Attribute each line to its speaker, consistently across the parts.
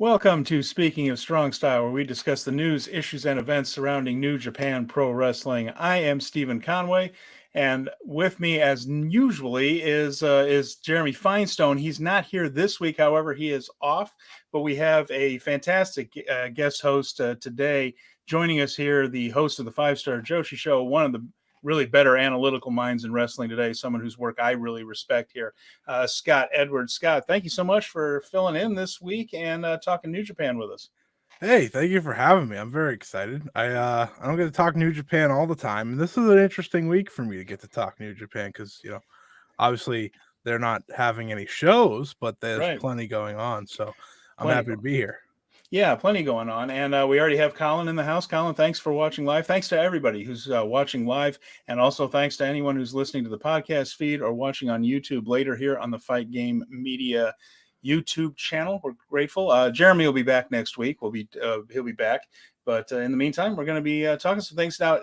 Speaker 1: Welcome to Speaking of Strong Style, where we discuss the news, issues, and events surrounding New Japan Pro Wrestling. I am Stephen Conway, and with me, as usually, is Jeremy Finestone. He's not here this week, however, he is off, but we have a fantastic guest host today joining us here, the host of the 5-Star Joshi Show, one of the really better analytical minds in wrestling today, someone whose work I really respect here, Scott Edwards. Scott, thank you so much for filling in this week and talking New Japan with us.
Speaker 2: Hey, thank you for having me. I'm very excited. I don't get to talk New Japan all the time, and this is an interesting week for me to get to talk New Japan because obviously they're not having any shows, but there's plenty going on. So I'm happy to be here.
Speaker 1: Yeah, plenty going on. And we already have Colin in the house. Colin, thanks for watching live. Thanks to everybody who's watching live. And also thanks to anyone who's listening to the podcast feed or watching on YouTube later here on the Fight Game Media YouTube channel. We're grateful. Jeremy will be back next week. He'll be back. But in the meantime, we're going to be talking some things now.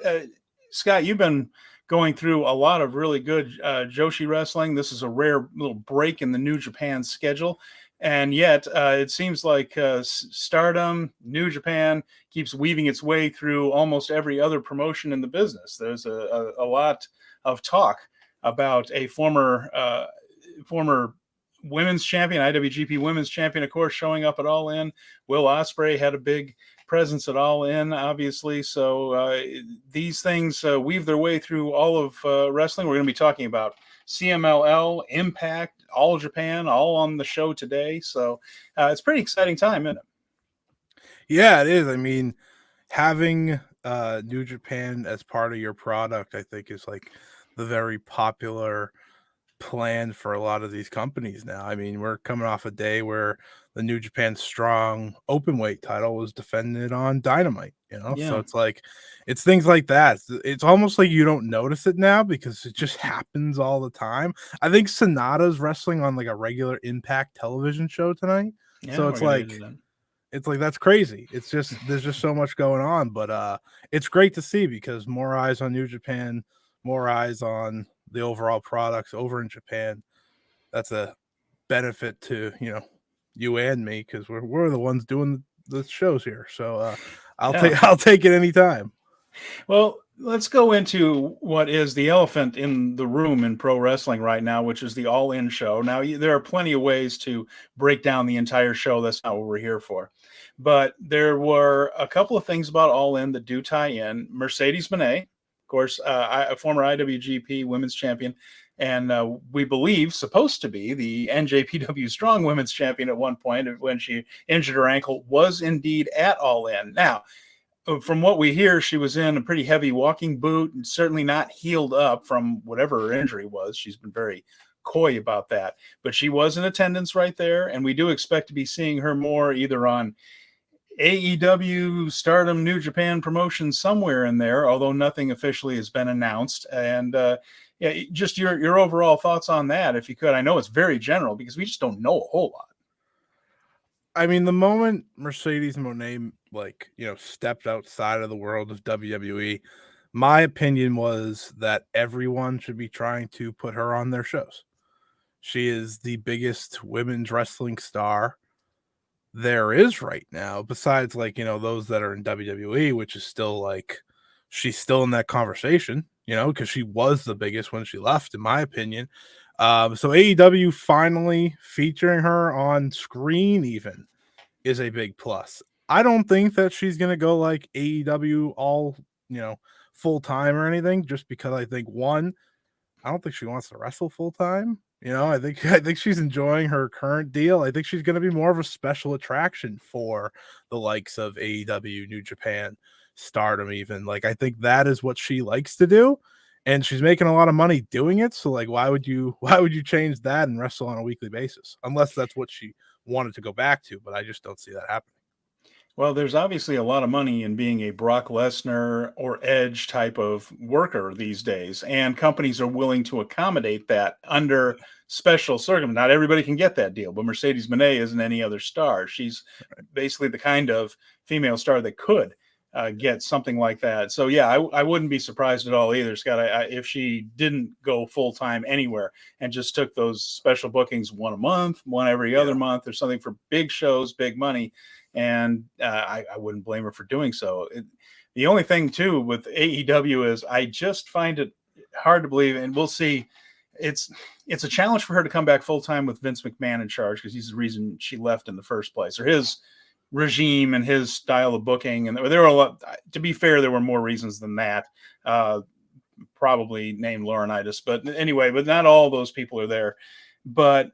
Speaker 1: Scott, you've been going through a lot of really good Joshi wrestling. This is a rare little break in the New Japan schedule. And yet it seems like Stardom, New Japan keeps weaving its way through almost every other promotion in the business. There's a lot of talk about a former women's champion, IWGP women's champion, of course, showing up at All In. Will Ospreay had a big presence at All In, obviously. So these things weave their way through all of wrestling. We're going to be talking about CMLL, Impact, All Japan, all on the show today. So it's a pretty exciting time, isn't it?
Speaker 2: Yeah, it is. I mean, having New Japan as part of your product, I think, is like the very popular plan for a lot of these companies now. I mean, we're coming off a day where the New Japan Strong openweight title was defended on Dynamite, So it's like, it's things like that. It's almost like you don't notice it now because it just happens all the time. I think SANADA's wrestling on like a regular Impact television show tonight.
Speaker 1: Yeah,
Speaker 2: so it's like that's crazy. It's just there's just so much going on, but it's great to see because more eyes on New Japan, more eyes on the overall products over in Japan. That's a benefit to you and me because we're the ones doing the shows here. So I'll take it anytime.
Speaker 1: Well, let's go into what is the elephant in the room in pro wrestling right now, which is the All In show. Now, there are plenty of ways to break down the entire show. That's not what we're here for. But there were a couple of things about All In that do tie in. Mercedes Moné, of course, a former IWGP women's champion, and we believe supposed to be the NJPW Strong Women's Champion at one point when she injured her ankle, was indeed at All In. Now, from what we hear, she was in a pretty heavy walking boot and certainly not healed up from whatever her injury was. She's been very coy about that. But she was in attendance right there, and we do expect to be seeing her more either on AEW, Stardom, New Japan promotion somewhere in there, although nothing officially has been announced. And just your overall thoughts on that, if you could. I know it's very general because we just don't know a whole lot.
Speaker 2: I mean, the moment Mercedes Moné stepped outside of the world of WWE, my opinion was that everyone should be trying to put her on their shows. She is the biggest women's wrestling star there is right now, besides those that are in WWE, which is still she's still in that conversation, because she was the biggest when she left, in my opinion. So AEW finally featuring her on screen even is a big plus. I don't think that she's going to go like AEW all, full time or anything, just because I think I don't think she wants to wrestle full time. I think she's enjoying her current deal. I think she's going to be more of a special attraction for the likes of AEW, New Japan, Stardom even. I think that is what she likes to do. And she's making a lot of money doing it. So why would you change that and wrestle on a weekly basis? Unless that's what she wanted to go back to, but I just don't see that happening.
Speaker 1: Well, there's obviously a lot of money in being a Brock Lesnar or Edge type of worker these days, and companies are willing to accommodate that under special circumstances. Not everybody can get that deal, but Mercedes Moné isn't any other star. She's basically the kind of female star that could. get something like that. So yeah, I wouldn't be surprised at all either, Scott. If she didn't go full time anywhere and just took those special bookings, one a month, one every other month, or something for big shows, big money, and I wouldn't blame her for doing so. The only thing too with AEW is I just find it hard to believe, and we'll see. It's a challenge for her to come back full time with Vince McMahon in charge, because he's the reason she left in the first place, or his regime and his style of booking. And there were a lot, to be fair, there were more reasons than that, probably named Laurinaitis, but anyway, but not all those people are there. But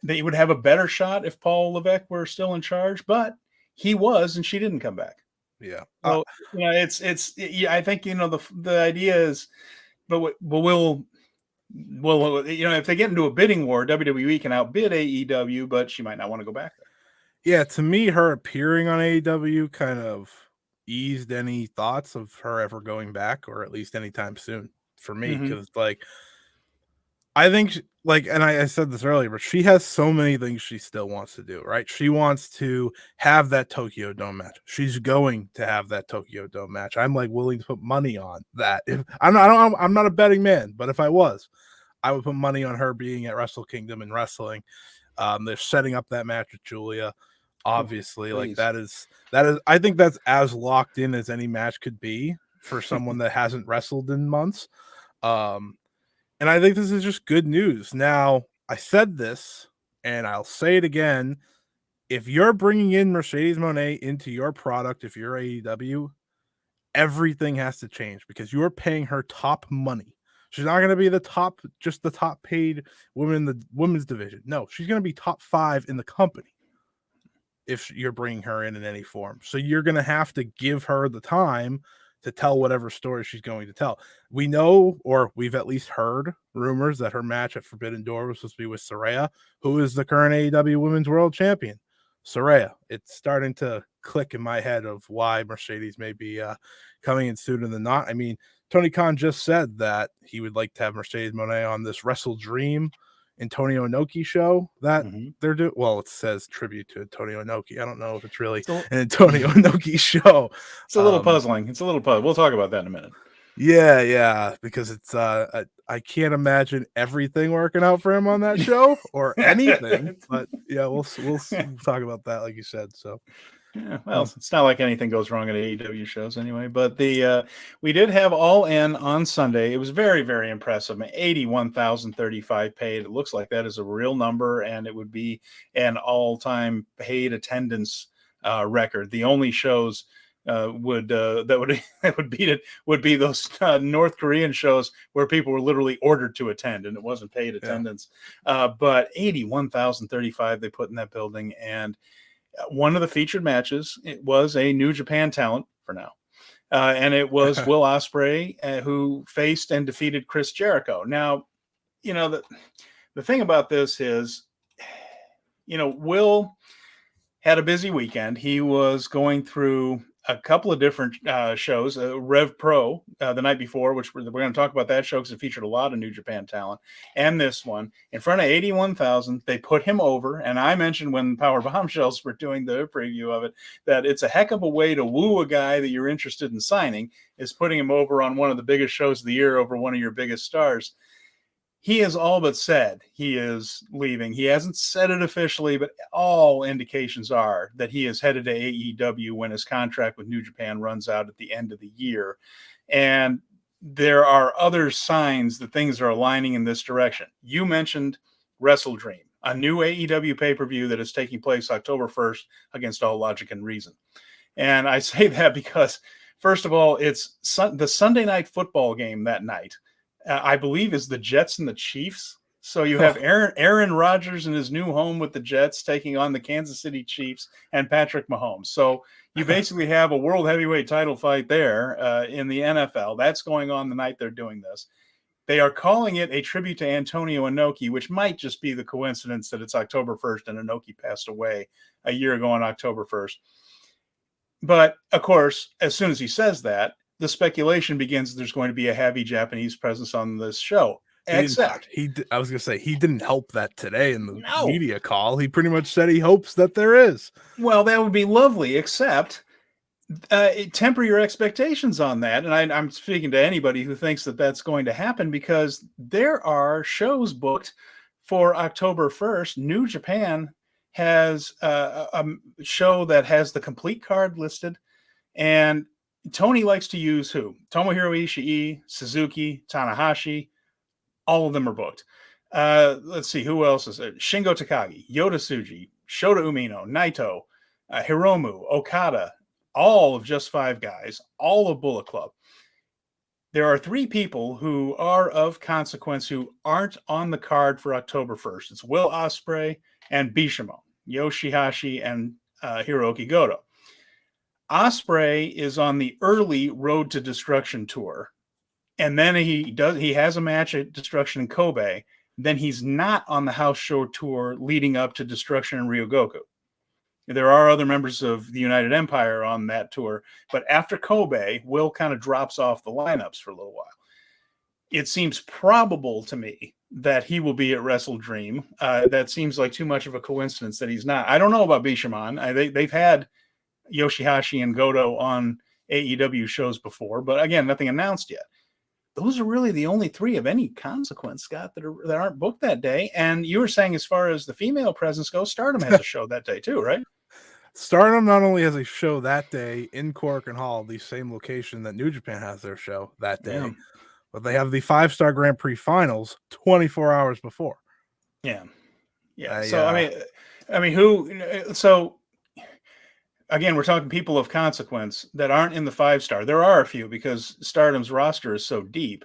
Speaker 1: they would have a better shot if Paul Levesque were still in charge, but he was, and she didn't come back.
Speaker 2: Yeah.
Speaker 1: So I think, the idea is, but we'll, if they get into a bidding war, WWE can outbid AEW, but she might not want to go back there.
Speaker 2: Yeah, to me, her appearing on AEW kind of eased any thoughts of her ever going back, or at least anytime soon for me. Because, I think, and I said this earlier, but she has so many things she still wants to do, right? She wants to have that Tokyo Dome match. She's going to have that Tokyo Dome match. I'm willing to put money on that. I'm not a betting man, but if I was, I would put money on her being at Wrestle Kingdom and wrestling. They're setting up that match with Giulia. Obviously, that is I think that's as locked in as any match could be for someone that hasn't wrestled in months. And I think this is just good news. Now, I said this, and I'll say it again. If you're bringing in Mercedes Moné into your product, if you're AEW, everything has to change, because you're paying her top money. She's not going to be the top paid woman in the women's division. No, she's going to be top 5 in the company if you're bringing her in any form. So you're going to have to give her the time to tell whatever story she's going to tell. We know, or we've at least heard rumors that her match at Forbidden Door was supposed to be with Saraya, who is the current AEW Women's World Champion. Saraya, it's starting to click in my head of why Mercedes may be coming in sooner than not. I mean, Tony Khan just said that he would like to have Mercedes Moné on this Wrestle Dream Antonio Inoki show that they're doing. Well, it says tribute to Antonio Inoki. I don't know if it's really an Antonio Inoki show.
Speaker 1: It's a little puzzling. We'll talk about that in a minute.
Speaker 2: Yeah, because it's I can't imagine everything working out for him on that show or anything. But yeah, we'll talk about that, like you said. So.
Speaker 1: Yeah, well, it's not like anything goes wrong at AEW shows anyway. But we did have All In on Sunday. It was very, very impressive. 81,035 paid. It looks like that is a real number, and it would be an all-time paid attendance record. The only shows that would beat it would be those North Korean shows where people were literally ordered to attend, and it wasn't paid attendance. But 81,035 they put in that building, and one of the featured matches, it was a New Japan talent for now. And it was Will Ospreay who faced and defeated Chris Jericho. Now, the thing about this is, Will had a busy weekend. He was going through a couple of different shows, Rev Pro the night before, which we're going to talk about that show because it featured a lot of New Japan talent, and this one in front of 81,000. They put him over, and I mentioned when Power Bombshells were doing the preview of it that it's a heck of a way to woo a guy that you're interested in signing, is putting him over on one of the biggest shows of the year over one of your biggest stars. He has all but said he is leaving. He hasn't said it officially, but all indications are that he is headed to AEW when his contract with New Japan runs out at the end of the year. And there are other signs that things are aligning in this direction. You mentioned Wrestle Dream, a new AEW pay-per-view that is taking place October 1st against All Logic and Reason. And I say that because, first of all, it's the Sunday night football game that night. I believe is the Jets and the Chiefs. So you have Aaron Rodgers in his new home with the Jets taking on the Kansas City Chiefs and Patrick Mahomes. So you basically have a world heavyweight title fight there in the NFL. That's going on the night they're doing this. They are calling it a tribute to Antonio Inoki, which might just be the coincidence that it's October 1st and Inoki passed away a year ago on October 1st. But, of course, as soon as he says that, the speculation begins there's going to be a heavy Japanese presence on this show. Except
Speaker 2: I was going to say he didn't help that today in the media call. He pretty much said he hopes that there is.
Speaker 1: Well, that would be lovely, except Temper your expectations on that. And I'm speaking to anybody who thinks that that's going to happen, because there are shows booked for October 1st. New Japan has a show that has the complete card listed. And Tony likes to use who? Tomohiro Ishii, Suzuki, Tanahashi. All of them are booked. Let's see, who else is it? Shingo Takagi, Yota Tsuji, Shota Umino, Naito, Hiromu, Okada, all of Just Five Guys, all of Bullet Club. There are 3 people who are of consequence who aren't on the card for October 1st. It's Will Ospreay and Bishamon, Yoshihashi and Hiroki Goto. Ospreay is on the early Road to Destruction tour, and then he has a match at Destruction in Kobe. Then he's not on the house show tour leading up to Destruction in Ryogoku. There are other members of the United Empire on that tour, but after Kobe, Will kind of drops off the lineups for a little while. It seems probable to me that he will be at Wrestle Dream. That seems like too much of a coincidence that he's not. I don't know about Bishamon. They've had Yoshihashi and Goto on AEW shows before, but again, nothing announced yet. Those are really the only 3 of any consequence, Scott, that aren't booked that day. And you were saying, as far as the female presence goes, Stardom has a show that day too, right?
Speaker 2: Stardom not only has a show that day in Korakuen Hall, the same location that New Japan has their show that day, but they have the 5-star Grand Prix finals 24 hours before.
Speaker 1: Yeah. So I mean, who? So again, we're talking people of consequence that aren't in the 5-star. There are a few, because Stardom's roster is so deep.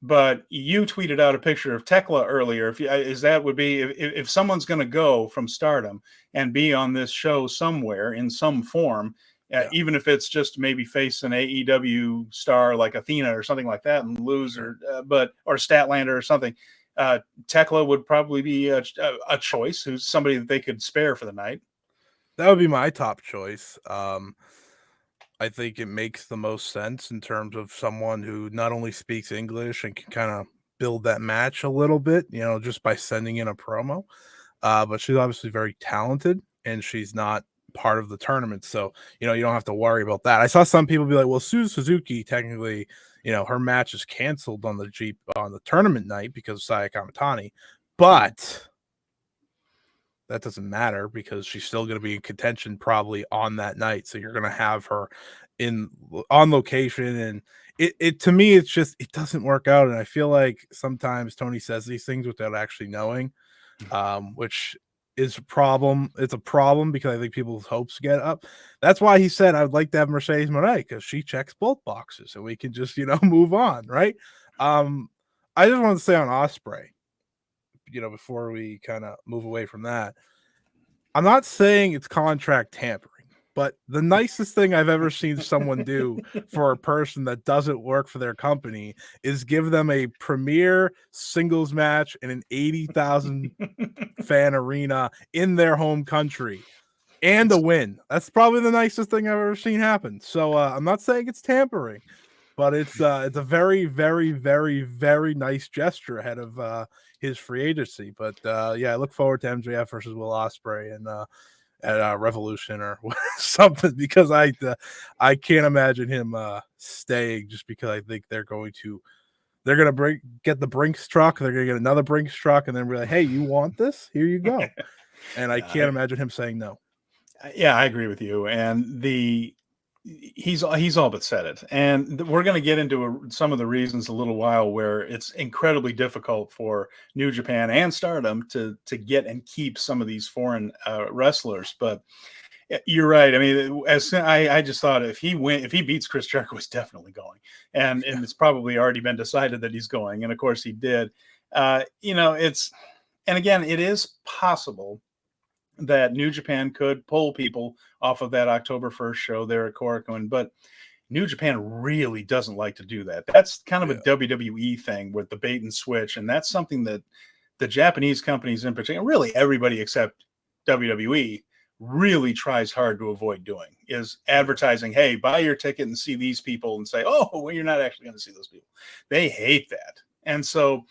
Speaker 1: But you tweeted out a picture of Tekla earlier. If someone's going to go from Stardom and be on this show somewhere in some form, even if it's just maybe face an AEW star like Athena or something like that and lose, or Statlander or something, Tekla would probably be a choice, who's somebody that they could spare for the night.
Speaker 2: That would be my top choice. I think it makes the most sense in terms of someone who not only speaks English and can kind of build that match a little bit, just by sending in a promo. But she's obviously very talented, and she's not part of the tournament. So, you don't have to worry about that. I saw some people be like, well, Suzuki, technically, her match is canceled on the tournament night because of Saya Kamitani. But that doesn't matter, because she's still going to be in contention probably on that night. So you're going to have her on location, and it to me, it's just, it doesn't work out. And I feel like sometimes Tony says these things without actually knowing, which is a problem. It's a problem, because I think people's hopes get up. That's why he said, I would like to have Mercedes Moné, because she checks both boxes and we can just, move on. Right. I just want to say on Ospreay, before we kind of move away from that, I'm not saying it's contract tampering, but the nicest thing I've ever seen someone do for a person that doesn't work for their company is give them a premier singles match in an 80,000 fan arena in their home country and a win. That's probably the nicest thing I've ever seen happen. So I'm not saying it's tampering, but it's a very, very, very, very nice gesture ahead of his free agency. But I look forward to MJF versus Will Ospreay and at Revolution or something, because I can't imagine him staying, just because I think they're going to get the Brinks truck, they're going to get another Brinks truck, and then be like, hey, you want this? Here you go. And I can't imagine him saying no.
Speaker 1: Yeah, I agree with you. And he's all but said it. And we're going to get into some of the reasons a little while where it's incredibly difficult for New Japan and Stardom to get and keep some of these foreign wrestlers. But you're right. I mean, I just thought if he beats Chris Jericho, he's definitely going, and it's probably already been decided that he's going. And of course he did. And again, it is possible that New Japan could pull people off of that October 1st show there at Korakuen, but New Japan really doesn't like to do that. That's kind of a WWE thing with the bait and switch, and that's something that the Japanese companies in particular, really everybody except WWE, really tries hard to avoid doing, is advertising, hey, buy your ticket and see these people, and say, oh, well, you're not actually going to see those people. They hate that. And so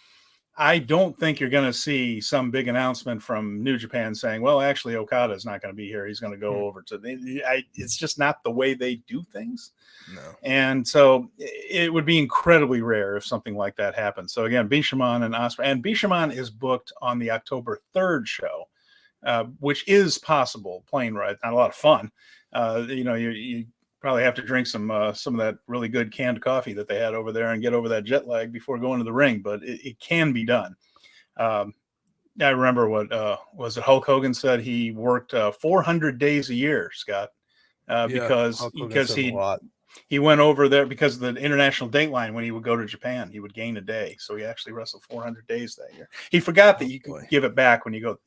Speaker 1: I don't think you're going to see some big announcement from New Japan saying, well, actually, Okada is not going to be here. He's going to go over to it's just not the way they do things.
Speaker 2: No.
Speaker 1: And so it would be incredibly rare if something like that happens. So again, Bishamon and Ospreay, and Bishamon is booked on the October 3rd show, which is possible. Plane ride, not a lot of fun. You probably have to drink some of that really good canned coffee that they had over there and get over that jet lag before going to the ring. But it can be done. I remember what was it? Hulk Hogan said he worked 400 days a year, Scott, because he went over there because of the international dateline. When he would go to Japan, he would gain a day. So he actually wrestled 400 days that year. He forgot that you could give it back when you go.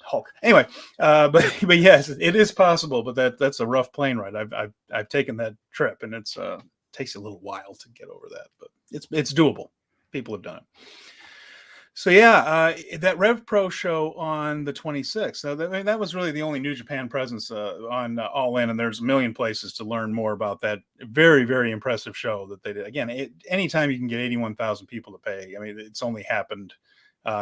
Speaker 1: Hulk. Anyway, but yes, it is possible, but that's a rough plane ride. I've taken that trip, and it's takes a little while to get over that, but it's doable. People have done it. So yeah, that Rev Pro show on the 26th. So that was really the only New Japan presence on All In, and there's a million places to learn more about that very, very impressive show that they did. Again, anytime you can get 81,000 people to pay, I mean, it's only happened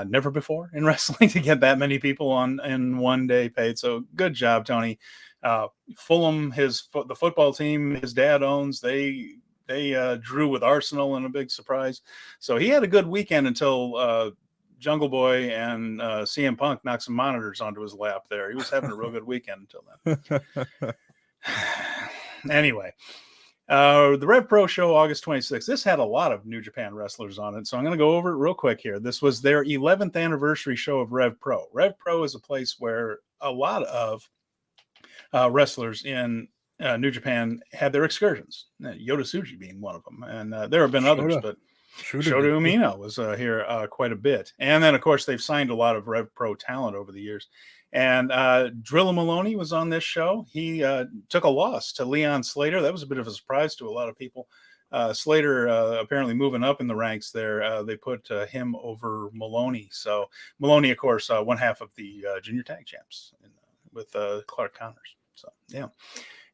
Speaker 1: never before in wrestling to get that many people in one day paid. So good job, Tony. Fulham, the football team his dad owns, they drew with Arsenal in a big surprise. So he had a good weekend until Jungle Boy and CM Punk knocked some monitors onto his lap there. He was having a real good weekend until then. Anyway, the Rev Pro show, August 26th. This had a lot of New Japan wrestlers on it, so I'm going to go over it real quick here. This was their 11th anniversary show of Rev Pro. Rev Pro is a place where a lot of wrestlers in New Japan had their excursions, Yota Tsuji being one of them. And there have been others, but Shota Umino was here quite a bit. And then, of course, they've signed a lot of Rev Pro talent over the years. And Drilla Maloney was on this show. He took a loss to Leon Slater. That was a bit of a surprise to a lot of people. Slater apparently moving up in the ranks there. They put him over Maloney. So Maloney, of course, one half of the junior tag champs with Clark Connors. So, yeah.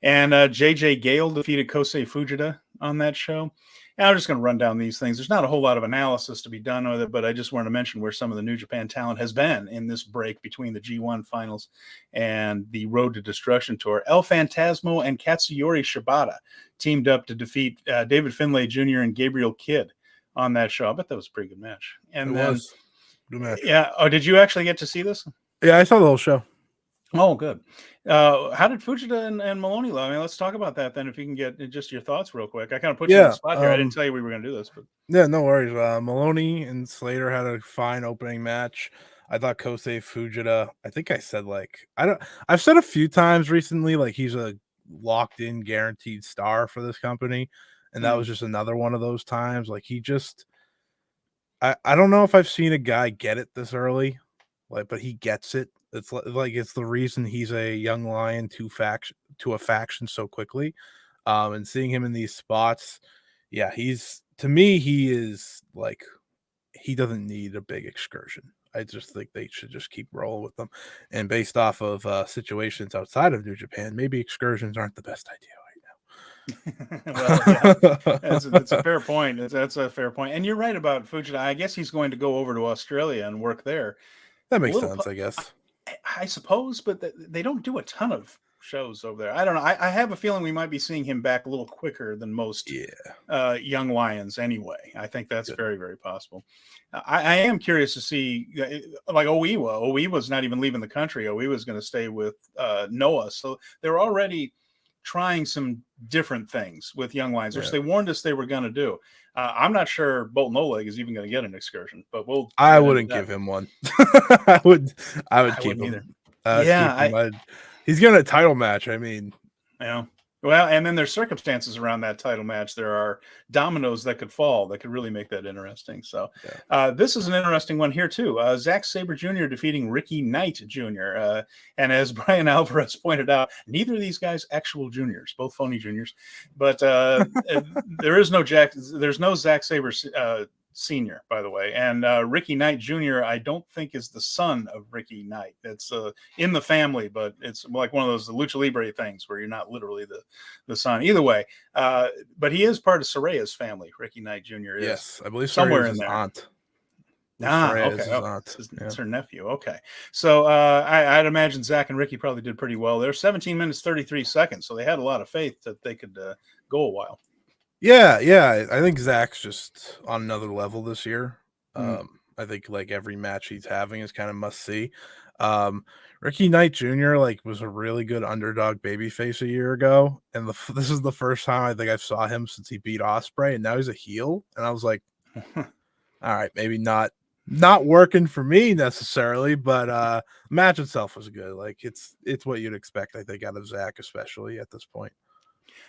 Speaker 1: And JJ Gale defeated Kosei Fujita on that show. And I'm just going to run down these things. There's not a whole lot of analysis to be done with it, but I just wanted to mention where some of the New Japan talent has been in this break between the G1 finals and the Road to Destruction tour. El Phantasmo and Katsuyori Shibata teamed up to defeat David Finlay Jr. and Gabriel Kidd on that show. I bet that was a pretty good match. And it was good match. Yeah. Oh, did you actually get to see this?
Speaker 2: Yeah, I saw the whole show.
Speaker 1: Oh, good. How did Fujita and Maloney look? I mean, let's talk about that then. If you can get just your thoughts real quick. I kind of put you on the spot here. I didn't tell you we were going to do this, but
Speaker 2: yeah, no worries. Maloney and Slater had a fine opening match. I thought Kosei Fujita. I think I said I've said a few times recently he's a locked-in, guaranteed star for this company, and that was just another one of those times. I don't know if I've seen a guy get it this early, but he gets it. It's it's the reason he's a young lion to a faction so quickly. And seeing him in these spots, yeah, he is he doesn't need a big excursion. I just think they should just keep rolling with them. And based off of situations outside of New Japan, maybe excursions aren't the best idea right now.
Speaker 1: Well, yeah, that's a fair point. That's a fair point. And you're right about Fujita. I guess he's going to go over to Australia and work there.
Speaker 2: That makes sense, I guess.
Speaker 1: I suppose, but they don't do a ton of shows over there. I don't know. I have a feeling we might be seeing him back a little quicker than most young lions anyway. I think that's very, very possible. I am curious to see, Oiwa. Oiwa's not even leaving the country. Oiwa's going to stay with Noah. So they're already trying some different things with young lions, which they warned us they were going to do. I'm not sure Bolton Oleg is even going to get an excursion, but
Speaker 2: I wouldn't give him one. I would keep him. He's getting a title match. I mean,
Speaker 1: yeah. Well, and then there's circumstances around that title match. There are dominoes that could fall that could really make that interesting. So this is an interesting one here too. Zack Sabre Jr. defeating Ricky Knight Jr. And as Brian Alvarez pointed out, neither of these guys actual juniors, both phony juniors. But there's no Zack Sabre Senior, by the way. And Ricky Knight Jr., I don't think is the son of Ricky Knight. It's in the family, but it's like one of those Lucha Libre things where you're not literally the son. Either way, but he is part of Soraya's family. Ricky Knight Jr. is.
Speaker 2: Yes, I believe
Speaker 1: somewhere in there.
Speaker 2: Aunt. Ospreay is
Speaker 1: Okay.
Speaker 2: his
Speaker 1: Oh,
Speaker 2: aunt.
Speaker 1: it's her nephew. Okay. So I'd imagine Zach and Ricky probably did pretty well there. 17 minutes, 33 seconds. So they had a lot of faith that they could go a while.
Speaker 2: Yeah. I think Zach's just on another level this year.
Speaker 1: Mm.
Speaker 2: I think like every match he's having is kind of must see. Ricky Knight Jr. like was a really good underdog babyface a year ago, and this is the first time I think I saw him since he beat Ospreay, and now he's a heel, and I was like, all right, maybe not working for me necessarily, but match itself was good. Like it's what you'd expect, I think, out of Zach, especially at this point.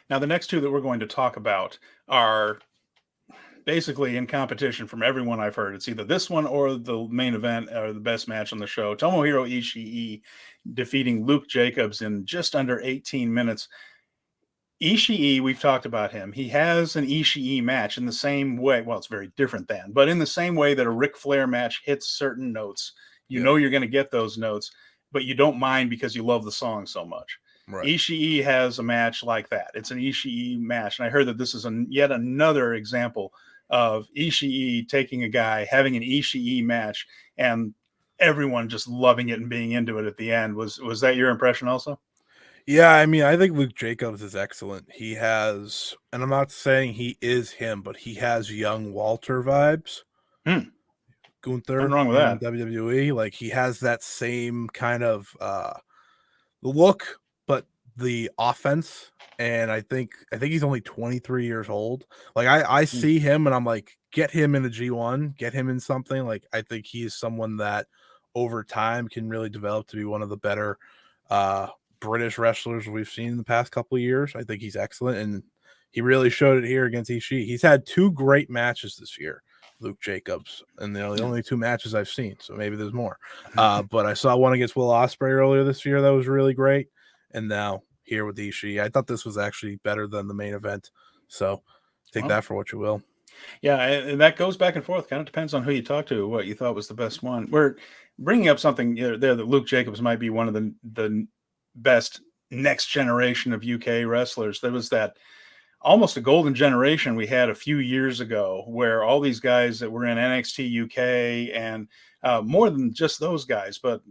Speaker 1: Now, the next two that we're going to talk about are basically in competition from everyone I've heard. It's either this one or the main event or the best match on the show. Tomohiro Ishii defeating Luke Jacobs in just under 18 minutes. Ishii, we've talked about him. He has an Ishii match in the same way. Well, it's very different than, but in the same way that a Ric Flair match hits certain notes. You know you're going to get those notes, but you don't mind because you love the song so much.
Speaker 2: Right.
Speaker 1: Ishii has a match like that. It's an Ishii match. And I heard that this is yet another example of Ishii taking a guy, having an Ishii match, and everyone just loving it and being into it at the end. Was that your impression also?
Speaker 2: Yeah, I mean, I think Luke Jacobs is excellent. He has, and I'm not saying he is him, but he has young Walter vibes. Gunther
Speaker 1: Nothing wrong with
Speaker 2: in
Speaker 1: that.
Speaker 2: WWE, like he has that same kind of the look, but the offense. And I think he's only 23 years old. Like I see him and I'm like, get him in a G1, get him in something. Like I think he's someone that over time can really develop to be one of the better British wrestlers we've seen in the past couple of years. I think he's excellent, and he really showed it here against Ishii. He's had two great matches this year, Luke Jacobs, and the only two matches I've seen, so maybe there's more. But I saw one against Will Ospreay earlier this year that was really great, and now here with Ishii. I thought this was actually better than the main event, so take that for what you will.
Speaker 1: Yeah, and that goes back and forth. Kind of depends on who you talk to, what you thought was the best one. We're bringing up something there that Luke Jacobs might be one of the best next generation of UK wrestlers. There was that almost a golden generation we had a few years ago where all these guys that were in NXT UK and more than just those guys, but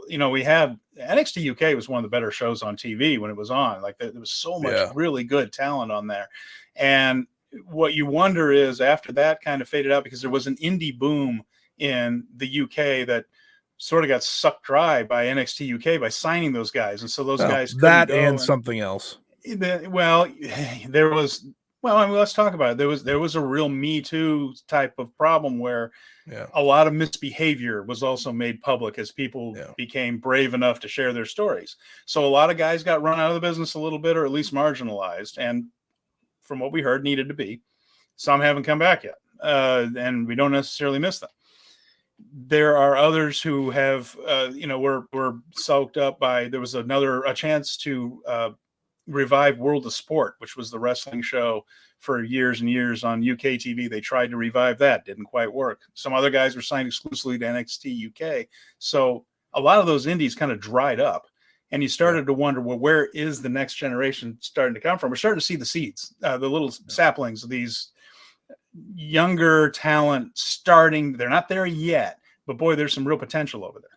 Speaker 1: we had NXT UK was one of the better shows on TV when it was on. Like there was so much really good talent on there. And what you wonder is after that kind of faded out because there was an indie boom in the UK that sort of got sucked dry by NXT UK by signing those guys. And so those guys
Speaker 2: that and something else.
Speaker 1: There was I mean, let's talk about it. There was a real Me Too type of problem where a lot of misbehavior was also made public as people became brave enough to share their stories. So a lot of guys got run out of the business a little bit, or at least marginalized. And from what we heard, needed to be. Some haven't come back yet, and we don't necessarily miss them. There are others who have, were soaked up by. There was a chance to revive World of Sport, which was the wrestling show for years and years on UK TV. They tried to revive that, didn't quite work. Some other guys were signed exclusively to NXT UK, so a lot of those indies kind of dried up. And you started to wonder, well, where is the next generation starting to come from? We're starting to see the seeds, the little saplings of these younger talent starting. They're not there yet, but boy, there's some real potential over there.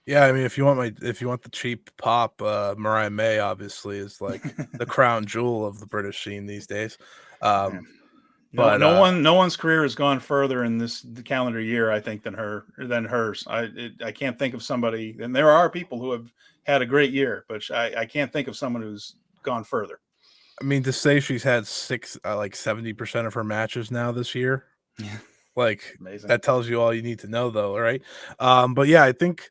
Speaker 2: Yeah, I mean, if you want the cheap pop, Mariah May obviously is like the crown jewel of the British scene these days.
Speaker 1: But no one's career has gone further in the calendar year, I think, than hers. I can't think of somebody, and there are people who have had a great year, but I can't think of someone who's gone further.
Speaker 2: I mean, to say she's had 70% of her matches now this year, like
Speaker 1: amazing.
Speaker 2: That tells you all you need to know, though, right? But yeah, I think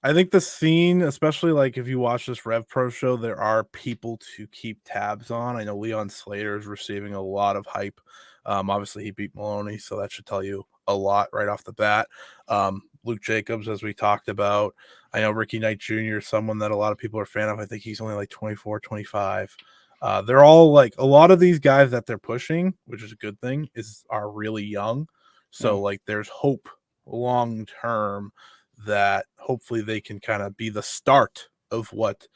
Speaker 2: the scene, especially like if you watch this Rev Pro show, there are people to keep tabs on. I know Leon Slater is receiving a lot of hype. Obviously, he beat Maloney, so that should tell you a lot right off the bat. Luke Jacobs, as we talked about. I know Ricky Knight Jr. is someone that a lot of people are a fan of. I think he's only like 24, 25. They're all like a lot of these guys that they're pushing, which is a good thing, are really young. So like there's hope long term that hopefully they can kind of be the start of what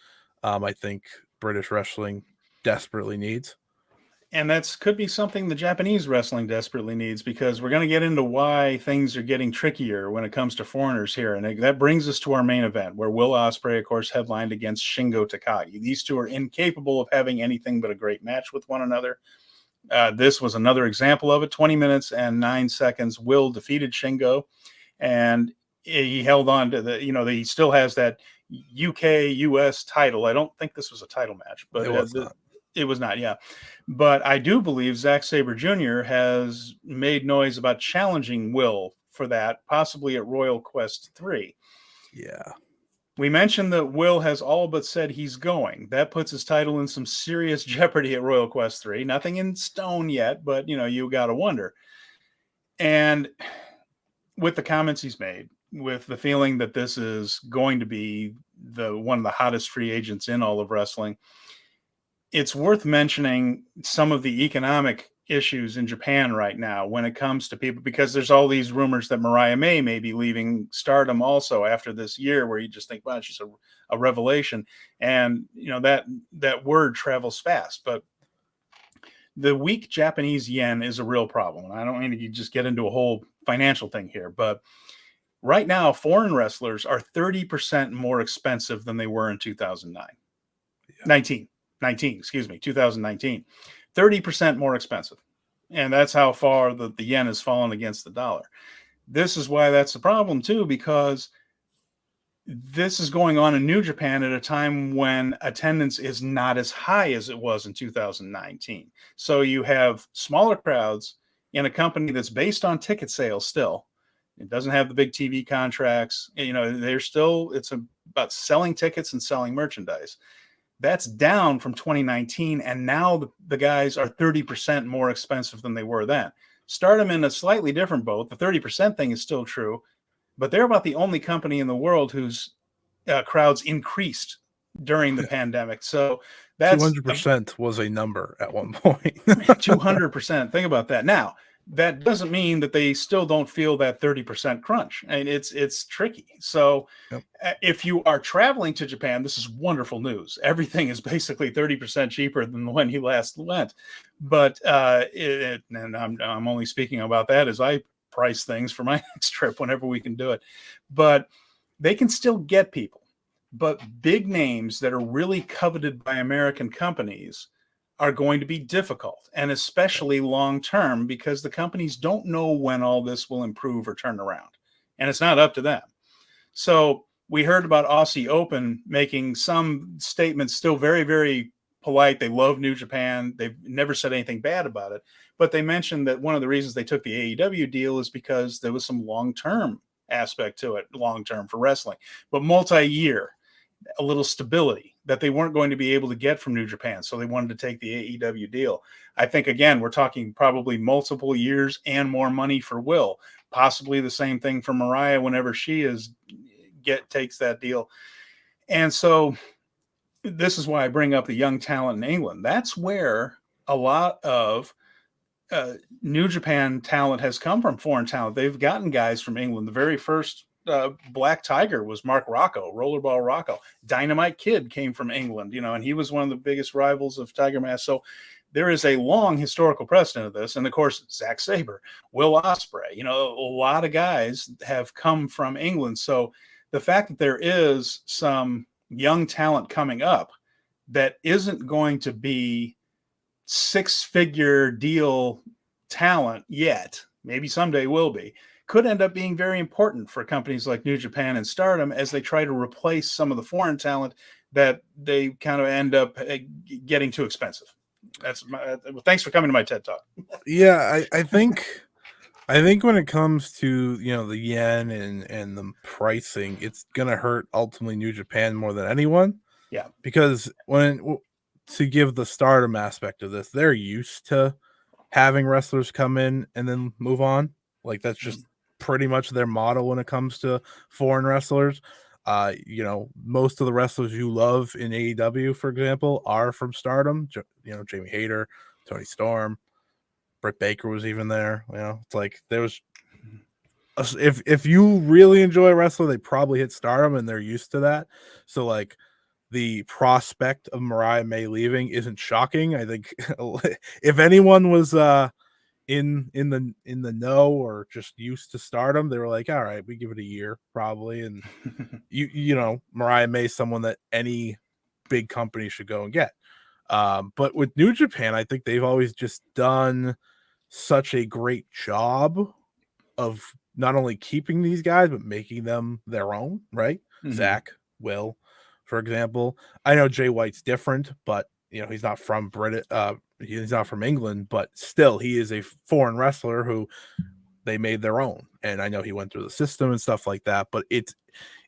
Speaker 2: I think British wrestling desperately needs.
Speaker 1: And that's could be something the Japanese wrestling desperately needs, because we're going to get into why things are getting trickier when it comes to foreigners here. And that brings us to our main event, where Will Ospreay, of course, headlined against Shingo Takagi. These two are incapable of having anything but a great match with one another. This was another example of it. 20 minutes and 9 seconds. Will defeated Shingo, and he held on to he still has that UK US title. I don't think this was a title match, but it was not, yeah. But I do believe Zack Sabre Jr. has made noise about challenging Will for that, possibly at Royal Quest 3.
Speaker 2: Yeah.
Speaker 1: We mentioned that Will has all but said he's going. That puts his title in some serious jeopardy at Royal Quest 3. Nothing in stone yet, but, you got to wonder. And with the comments he's made, with the feeling that this is going to be one of the hottest free agents in all of wrestling, it's worth mentioning some of the economic issues in Japan right now when it comes to people, because there's all these rumors that Mariah May be leaving Stardom also after this year, where you just think, wow, she's a revelation. And, that word travels fast, but the weak Japanese yen is a real problem. And I don't mean to just get into a whole financial thing here, but right now, foreign wrestlers are 30% more expensive than they were in 2009. Yeah. 2019, 30% more expensive. And that's how far the yen has fallen against the dollar. This is why that's a problem too, because this is going on in New Japan at a time when attendance is not as high as it was in 2019. So you have smaller crowds in a company that's based on ticket sales still. It doesn't have the big TV contracts. It's about selling tickets and selling merchandise. That's down from 2019, and now the guys are 30% more expensive than they were then. Stardom in a slightly different boat. The 30% thing is still true, but they're about the only company in the world whose crowds increased during the pandemic. So that's
Speaker 2: 200% was a number at one point.
Speaker 1: 200%. Think about that. Now, that doesn't mean that they still don't feel that 30% crunch. And it's tricky. So if you are traveling to Japan, this is wonderful news. Everything is basically 30% cheaper than when he last went. But and I'm only speaking about that as I price things for my next trip whenever we can do it. But they can still get people. But big names that are really coveted by American companies are going to be difficult, and especially long-term, because the companies don't know when all this will improve or turn around, and it's not up to them. So we heard about Aussie Open making some statements, still very, very polite. They love New Japan. They've never said anything bad about it, but they mentioned that one of the reasons they took the AEW deal is because there was some long-term aspect to it, long-term for wrestling, but multi-year, a little stability that they weren't going to be able to get from New Japan. So they wanted to take the AEW deal. I think, again, we're talking probably multiple years and more money for Will, possibly the same thing for Mariah whenever she takes that deal. And so this is why I bring up the young talent in England. That's where a lot of New Japan talent has come from, foreign talent. They've gotten guys from England. The very first Black Tiger was Mark Rocco, Rollerball Rocco. Dynamite Kid came from England, and he was one of the biggest rivals of Tiger Mask. So there is a long historical precedent of this. And of course, Zack Sabre, Will Ospreay, a lot of guys have come from England. So the fact that there is some young talent coming up that isn't going to be six-figure deal talent yet, maybe someday will be, could end up being very important for companies like New Japan and Stardom as they try to replace some of the foreign talent that they kind of end up getting too expensive. Thanks for coming to my TED Talk.
Speaker 2: Yeah, I think when it comes to the yen and the pricing, it's gonna hurt ultimately New Japan more than anyone.
Speaker 1: Yeah,
Speaker 2: because to give the Stardom aspect of this, they're used to having wrestlers come in and then move on. Like that's just pretty much their model when it comes to foreign wrestlers. Most of the wrestlers you love in AEW, for example, are from Stardom. Jamie Hayter, Tony Storm, Britt Baker was even there. It's like there was. If you really enjoy wrestling, they probably hit Stardom and they're used to that. So like the prospect of Mariah May leaving isn't shocking. I think if anyone was in the know or just used to Stardom, they were like, all right, we give it a year probably, and you know, Mariah May is someone that any big company should go and get. But with New Japan, I think they've always just done such a great job of not only keeping these guys but making them their own, right? Zach, Will, for example. I know Jay White's different, but you know, he's not from he's not from England, but still he is a foreign wrestler who they made their own. And I know he went through the system and stuff like that, but it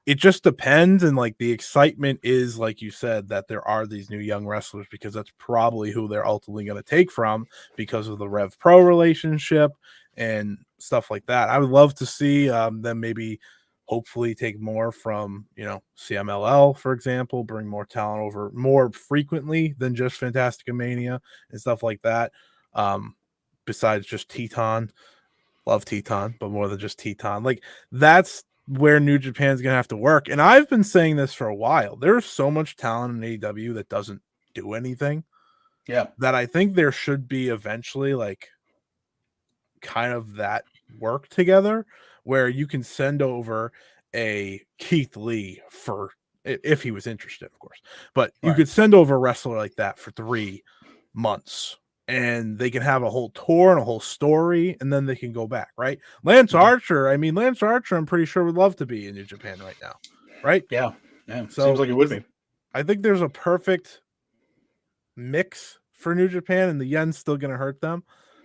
Speaker 2: just depends. And like the excitement is, like you said, that there are these new young wrestlers, because that's probably who they're ultimately going to take from because of the Rev Pro relationship and stuff like that. I would love to see them maybe hopefully take more from, you know, CMLL, for example, bring more talent over more frequently than just Fantastica Mania and stuff like that. Besides just Teton, love Teton, but more than just Teton. Like, that's where New Japan's gonna have to work. And I've been saying this for a while. There's so much talent in AEW that doesn't do anything.
Speaker 1: Yeah.
Speaker 2: That I think there should be eventually like kind of that work together where you can send over a Keith Lee for, if he was interested, of course, but you could send over a wrestler like that for 3 months and they can have a whole tour and a whole story, and then they can go back, right? Lance Archer, I'm pretty sure would love to be in New Japan right now, right?
Speaker 1: Yeah.
Speaker 2: So
Speaker 1: seems like it would be.
Speaker 2: I think there's a perfect mix for New Japan, and the yen's still going to hurt them.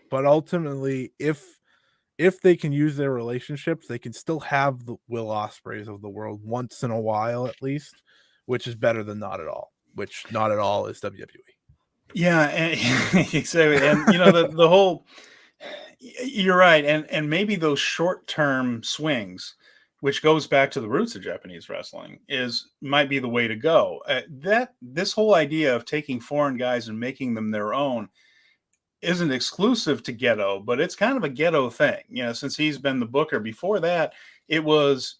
Speaker 2: But ultimately, if they can use their relationships, they can still have the Will Ospreays of the world once in a while at least, which is better than not at all, which not at all is WWE.
Speaker 1: Yeah, and exactly. And you know, the whole, you're right. And maybe those short-term swings, which goes back to the roots of Japanese wrestling, might be the way to go. This whole idea of taking foreign guys and making them their own isn't exclusive to Ghetto, but it's kind of a Ghetto thing. You know, since he's been the booker. Before that, it was,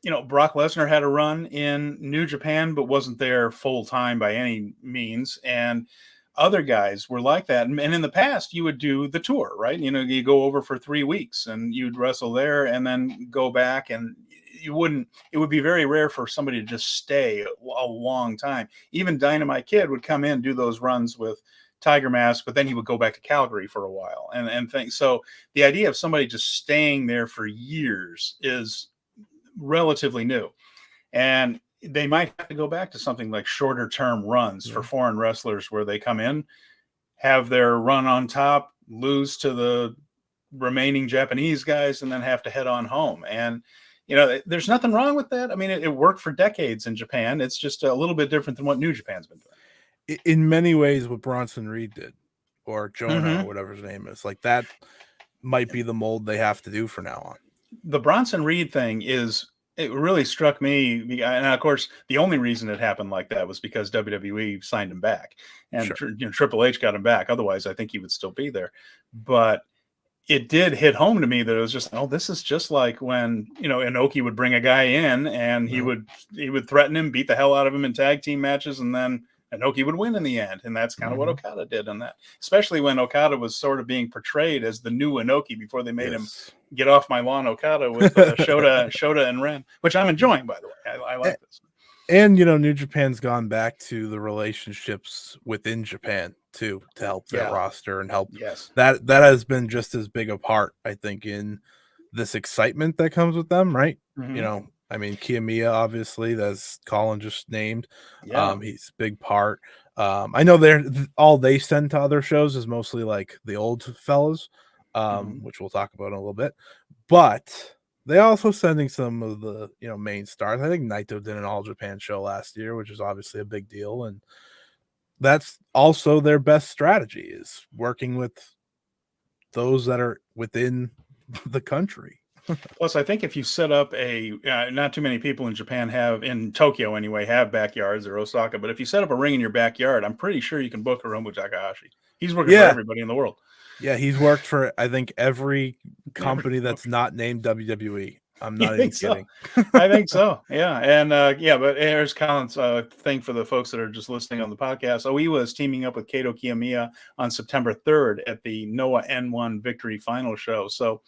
Speaker 1: you know, Brock Lesnar had a run in New Japan, but wasn't there full time by any means. And other guys were like that. And in the past, you would do the tour, right? You know, you go over for 3 weeks and you'd wrestle there and then go back, and it would be very rare for somebody to just stay a long time. Even Dynamite Kid would come in, do those runs with Tiger Mask, but then he would go back to Calgary for a while and things. So the idea of somebody just staying there for years is relatively new. And they might have to go back to something like shorter term runs for foreign wrestlers, where they come in, have their run on top, lose to the remaining Japanese guys, and then have to head on home. And, you know, there's nothing wrong with that. I mean, it worked for decades in Japan. It's just a little bit different than what New Japan's been doing.
Speaker 2: In many ways, what Bronson Reed did, or Jonah, or whatever his name is, like that might be the mold they have to do for now on.
Speaker 1: The Bronson Reed thing it really struck me. And of course, the only reason it happened like that was because WWE signed him back, and you know, Triple H got him back. Otherwise, I think he would still be there. But it did hit home to me that it was just, oh, this is just like when, you know, Inoki would bring a guy in and he would threaten him, beat the hell out of him in tag team matches, and then Inoki would win in the end. And that's kind of what Okada did in that, especially when Okada was sort of being portrayed as the new Inoki before they made him get off my lawn Okada with Shota and Ren, which I'm enjoying, by the way. I like this.
Speaker 2: And, you know, New Japan's gone back to the relationships within Japan too, to help their roster and help. That has been just as big a part, I think, in this excitement that comes with them, right? You know, I mean, Kiyomiya, obviously, that's Colin just named. He's a big part. I know all they send to other shows is mostly like the old fellas, which we'll talk about in a little bit. But they also sending some of the, you know, main stars. I think Naito did an All Japan show last year, which is obviously a big deal, and that's also their best strategy, is working with those that are within the country.
Speaker 1: Plus, I think if you set up not too many people in Japan in Tokyo anyway, have backyards, or Osaka, but if you set up a ring in your backyard, I'm pretty sure you can book Hiromu Takahashi. He's working for everybody in the world.
Speaker 2: Yeah, he's worked for, I think, every company that's not named WWE. I'm
Speaker 1: You
Speaker 2: not even
Speaker 1: think so?
Speaker 2: kidding.
Speaker 1: I think so. Yeah. And but here's Colin's thing for the folks that are just listening on the podcast. Oiwa is teaming up with Kato Kiyomiya on September 3rd at the Noah N1 Victory Final show. So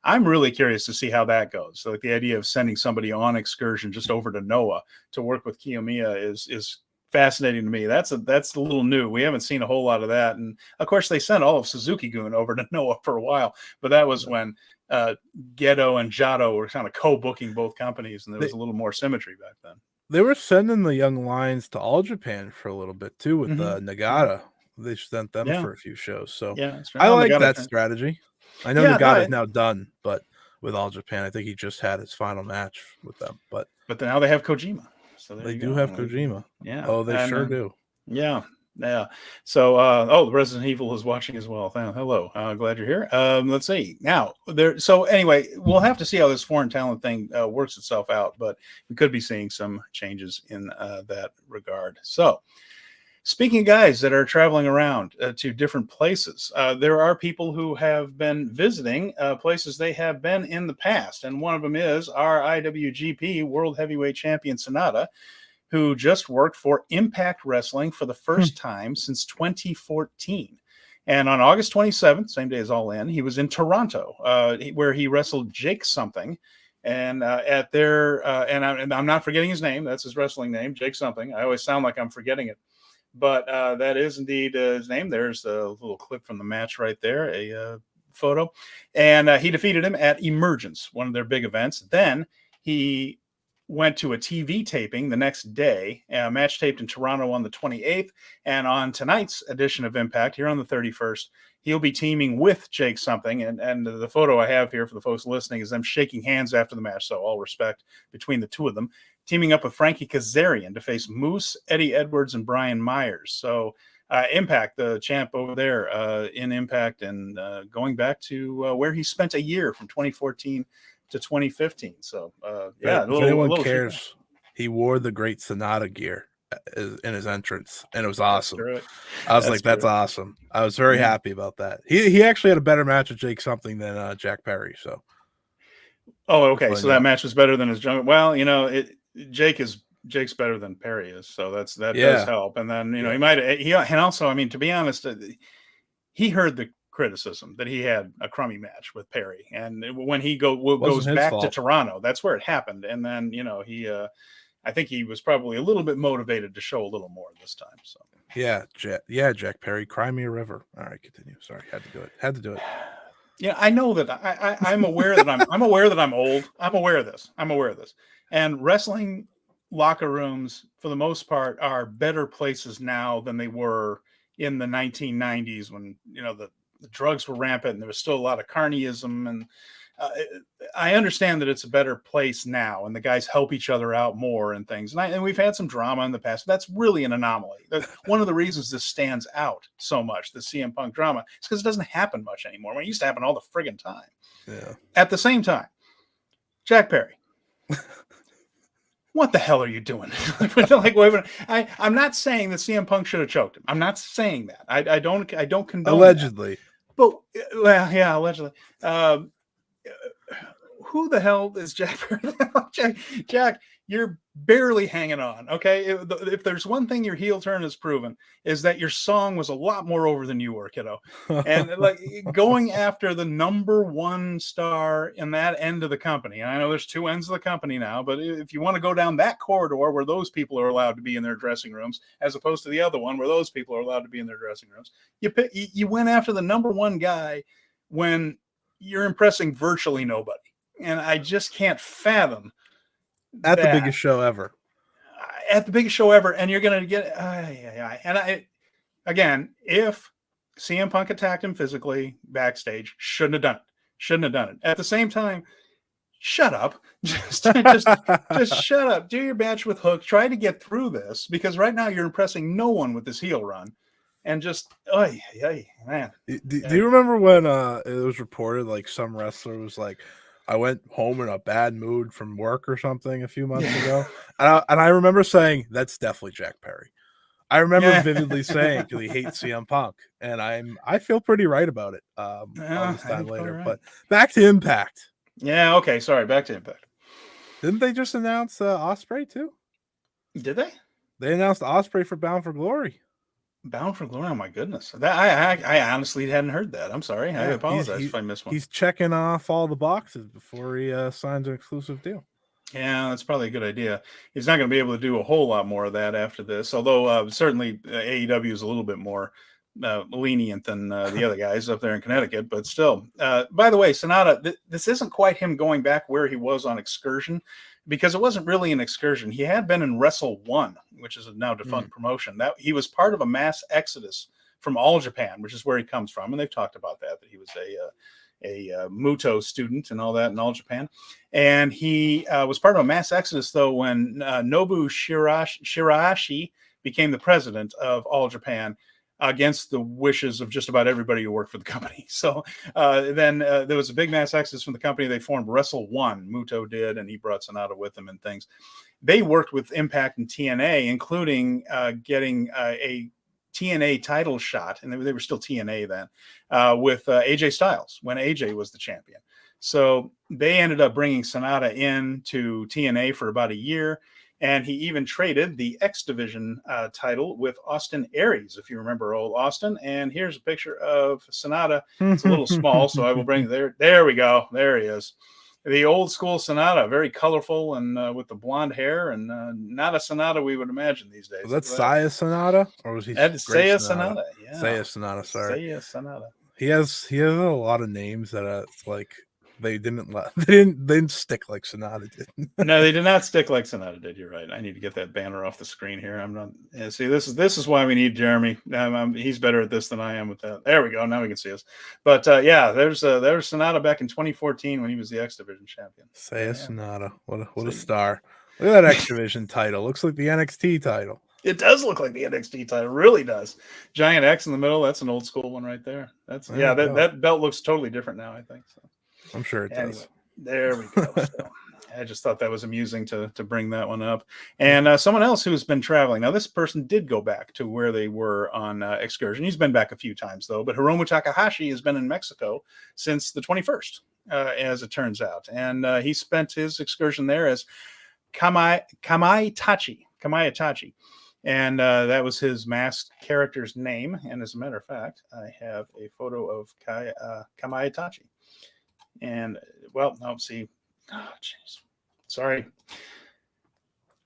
Speaker 1: I'm really curious to see how that goes. So like the idea of sending somebody on excursion just over to Noah to work with Kiyomiya is fascinating to me. That's a little new. We haven't seen a whole lot of that. And of course they sent all of Suzuki-gun over to Noah for a while, but that was when Gedo and Jado were kind of co-booking both companies, and there was a little more symmetry back then.
Speaker 2: They were sending the young lions to All Japan for a little bit too with Nagata. They sent them for a few shows. So I like that strategy. I know Nagata's now done, but with All Japan, I think he just had his final match with them. But
Speaker 1: now they have Kojima. So
Speaker 2: they do have Kojima.
Speaker 1: Yeah.
Speaker 2: Oh, they sure do.
Speaker 1: Yeah. Yeah. So, the Resident Evil is watching as well. Hello. Glad you're here. Let's see now there. So anyway, we'll have to see how this foreign talent thing works itself out, but we could be seeing some changes in that regard. So speaking of guys that are traveling around to different places, there are people who have been visiting places they have been in the past. And one of them is our IWGP World Heavyweight Champion SANADA, who just worked for Impact Wrestling for the first time since 2014. And on August 27th, same day as All In, he was in Toronto, where he wrestled Jake something. And at their, and I'm not forgetting his name. That's his wrestling name, Jake something. I always sound like I'm forgetting it. But that is indeed his name. There's a little clip from the match right there, a photo. And he defeated him at Emergence, one of their big events. Then he went to a TV taping the next day, match taped in Toronto on the 28th. And on tonight's edition of Impact, here on the 31st, he'll be teaming with Jake something. And the photo I have here for the folks listening is them shaking hands after the match. So all respect between the two of them, teaming up with Frankie Kazarian to face Moose, Eddie Edwards, and Brian Myers. So Impact, the champ over there in Impact, and going back to where he spent a year from 2014 to 2015. So
Speaker 2: if anyone cares, he wore the great SANADA gear in his entrance, and it was awesome. I was that's awesome. I was very happy about that. He actually had a better match with Jake something than Jack Perry. So
Speaker 1: okay, so that match was better than his jungle. Well, Jake's better than Perry is, so that does help. And then and also, I mean, to be honest, he heard the criticism that he had a crummy match with Perry, and when he goes back to Toronto, that's where it happened. And then I think he was probably a little bit motivated to show a little more this time. So Jack Perry, cry me a river. All right, continue. Sorry, had to do it. Yeah, I know that I'm aware that I'm aware that I'm old. I'm aware of this. And wrestling locker rooms, for the most part, are better places now than they were in the 1990s when the drugs were rampant and there was still a lot of carnyism. And I understand that it's a better place now and the guys help each other out more and things. And we've had some drama in the past. That's really an anomaly. One of the reasons this stands out so much, the CM Punk drama, is because it doesn't happen much anymore. It used to happen all the friggin' time. Yeah. At the same time, Jack Perry, what the hell are you doing? I'm not saying that CM Punk should have choked him. I'm not saying that. I don't condone
Speaker 2: allegedly.
Speaker 1: That. But allegedly. Who the hell is Jack Perry? Jack, you're barely hanging on. Okay, if there's one thing your heel turn has proven is that your song was a lot more over than you were, kiddo. And going after the number one star in that end of the company. And I know there's two ends of the company now, but if you want to go down that corridor where those people are allowed to be in their dressing rooms, as opposed to the other one where those people are allowed to be in their dressing rooms, you went after the number one guy when you're impressing virtually nobody. And I just can't fathom
Speaker 2: at the biggest show ever.
Speaker 1: And you're going to get and again, if CM Punk attacked him physically backstage, shouldn't have done it. At the same time, shut up. Just shut up. Do your match with Hook. Try to get through this, because right now you're impressing no one with this heel run. And just, man.
Speaker 2: Do you remember when it was reported like some wrestler was like, I went home in a bad mood from work or something a few months ago? And I remember saying, that's definitely Jack Perry. I remember vividly saying, do he hate CM Punk? And I feel pretty right about it all this time later. Right. But back to Impact.
Speaker 1: Yeah, okay, sorry, back to Impact.
Speaker 2: Didn't they just announce Ospreay too?
Speaker 1: Did they?
Speaker 2: They announced Ospreay for Bound for Glory.
Speaker 1: Bound for Glory. Oh my goodness, that I honestly hadn't heard that. I'm sorry. I
Speaker 2: Yeah,
Speaker 1: apologize if I missed one.
Speaker 2: He's checking off all the boxes before he signs an exclusive deal.
Speaker 1: Yeah, that's probably a good idea. He's not going to be able to do a whole lot more of that after this, although certainly AEW is a little bit more lenient than the other guys up there in Connecticut. But still, by the way, SANADA, this isn't quite him going back where he was on Excursion, because it wasn't really an excursion. He had been in Wrestle One, which is a now defunct promotion. That he was part of a mass exodus from All Japan, which is where he comes from, and they've talked about that he was a Muto student and all that in All Japan. And he was part of a mass exodus, though, when Nobu Shiraishi became the president of All Japan against the wishes of just about everybody who worked for the company. So then there was a big mass exodus from the company. They formed Wrestle One, Muto did, and he brought SANADA with him and things. They worked with Impact and TNA, including getting a TNA title shot, and they were still TNA then, with AJ Styles when AJ was the champion. So they ended up bringing SANADA in to TNA for about a year, and he even traded the X Division title with Austin Aries, if you remember old Austin. And here's a picture of SANADA. It's a little small, so I will bring it there we go. There he is. The old school SANADA, very colorful and with the blonde hair, and not a SANADA we would imagine these days.
Speaker 2: Was that Saya SANADA, or was he
Speaker 1: Saya SANADA? Yeah,
Speaker 2: Saya SANADA. Sorry,
Speaker 1: Saya SANADA.
Speaker 2: He has a lot of names that it's like they didn't stick like SANADA did.
Speaker 1: No, they did not stick like SANADA did. You're right. I need to get that banner off the screen here. I'm not. Yeah, see, this is why we need Jeremy. He's better at this than I am with that. There we go. Now we can see us. But yeah, there's SANADA back in 2014 when he was the X Division champion.
Speaker 2: Saya SANADA. What a star! Look at that X Division title. Looks like the NXT title.
Speaker 1: It does look like the NXT title. It really does. Giant X in the middle. That's an old school one right there. That belt looks totally different now, I think. So.
Speaker 2: I'm sure it does.
Speaker 1: There we go. So, I just thought that was amusing to bring that one up. And someone else who's been traveling. Now, this person did go back to where they were on excursion. He's been back a few times, though. But Hiromu Takahashi has been in Mexico since the 21st, as it turns out. And he spent his excursion there as Kamaitachi. And that was his masked character's name. And as a matter of fact, I have a photo of Kamaitachi. And, well, no, see. Oh, jeez. Sorry.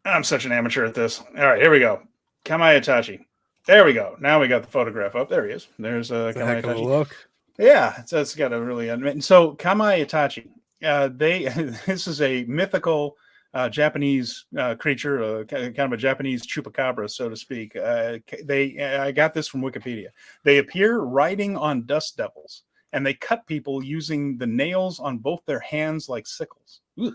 Speaker 1: I'm such an amateur at this. All right, here we go. Kamaitachi. There we go. Now we got the photograph up. There he is. There's Kamaitachi.
Speaker 2: Look.
Speaker 1: Yeah, it's got a really... So, Kamaitachi, this is a mythical Japanese creature, kind of a Japanese chupacabra, so to speak. I got this from Wikipedia. They appear riding on dust devils, and they cut people using the nails on both their hands like sickles. Ugh.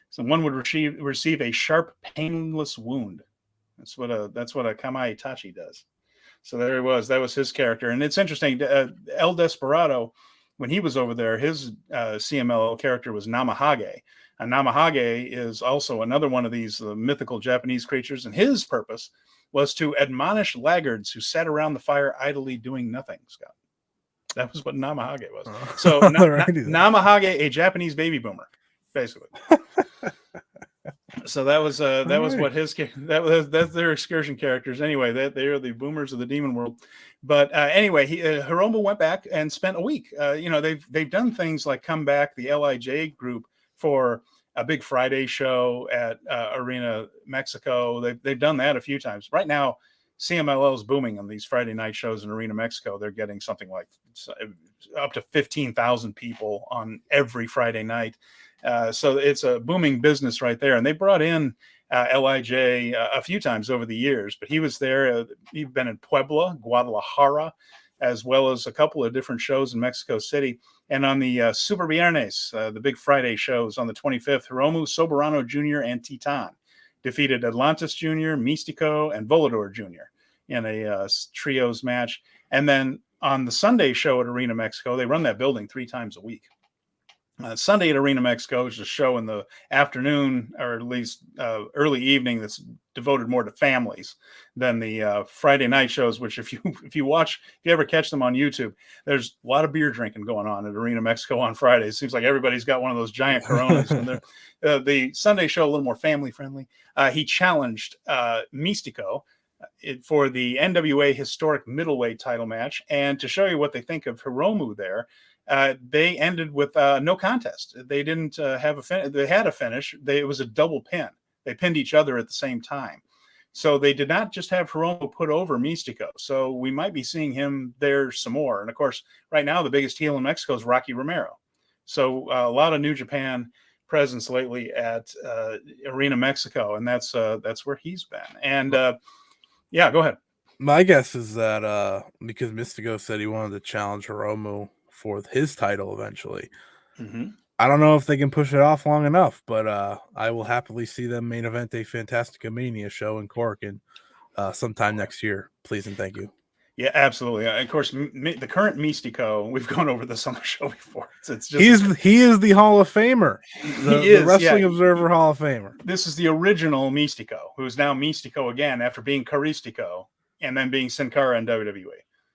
Speaker 1: So one would receive a sharp, painless wound. That's what a Kamaitachi does. So there he was. That was his character. And it's interesting. El Desperado, when he was over there, his CMLL character was Namahage. And Namahage is also another one of these mythical Japanese creatures. And his purpose was to admonish laggards who sat around the fire idly doing nothing, Scott. That was what Namahage was. So Namahage, a Japanese baby boomer, basically. So that was what that's their excursion characters. Anyway, they are the boomers of the demon world. But anyway, Hiromu went back and spent a week. They've done things like come back, the LIJ group, for a big Friday show at Arena Mexico. They've done that a few times. Right now, CMLL is booming on these Friday night shows in Arena Mexico. They're getting something like up to 15,000 people on every Friday night. So it's a booming business right there. And they brought in LIJ a few times over the years, but he was there. He'd been in Puebla, Guadalajara, as well as a couple of different shows in Mexico City. And on the Super Viernes, the big Friday shows on the 25th, Hiromu Soberano Jr. and Titan defeated Atlantis Jr., Mystico, and Volador Jr. in a trios match. And then on the Sunday show at Arena Mexico, they run that building 3 times a week. Sunday at Arena Mexico is a show in the afternoon, or at least early evening, that's devoted more to families than the Friday night shows. Which, if you ever catch them on YouTube, there's a lot of beer drinking going on at Arena Mexico on Friday. It seems like everybody's got one of those giant Coronas, and the Sunday show a little more family friendly. He challenged Mystico for the NWA Historic Middleweight title match, and to show you what they think of Hiromu there. They ended with no contest. They didn't have a finish. They had a finish. It was a double pin. They pinned each other at the same time. So they did not just have Hiromu put over Mystico. So we might be seeing him there some more. And of course, right now, the biggest heel in Mexico is Rocky Romero. So a lot of New Japan presence lately at Arena Mexico. And that's where he's been. And yeah, go ahead.
Speaker 2: My guess is that because Mystico said he wanted to challenge Hiromu for his title eventually.
Speaker 1: Mm-hmm.
Speaker 2: I don't know if they can push it off long enough, but I will happily see them main event a Fantastica Mania show in Cork sometime next year. Please and thank you.
Speaker 1: Yeah, absolutely. Of course, the current Mystico, we've gone over this on the show before. It's just
Speaker 2: he is the Hall of Famer, the Wrestling Observer Hall of Famer.
Speaker 1: This is the original Mystico, who is now Mystico again after being Caristico and then being Sin Cara in WWE.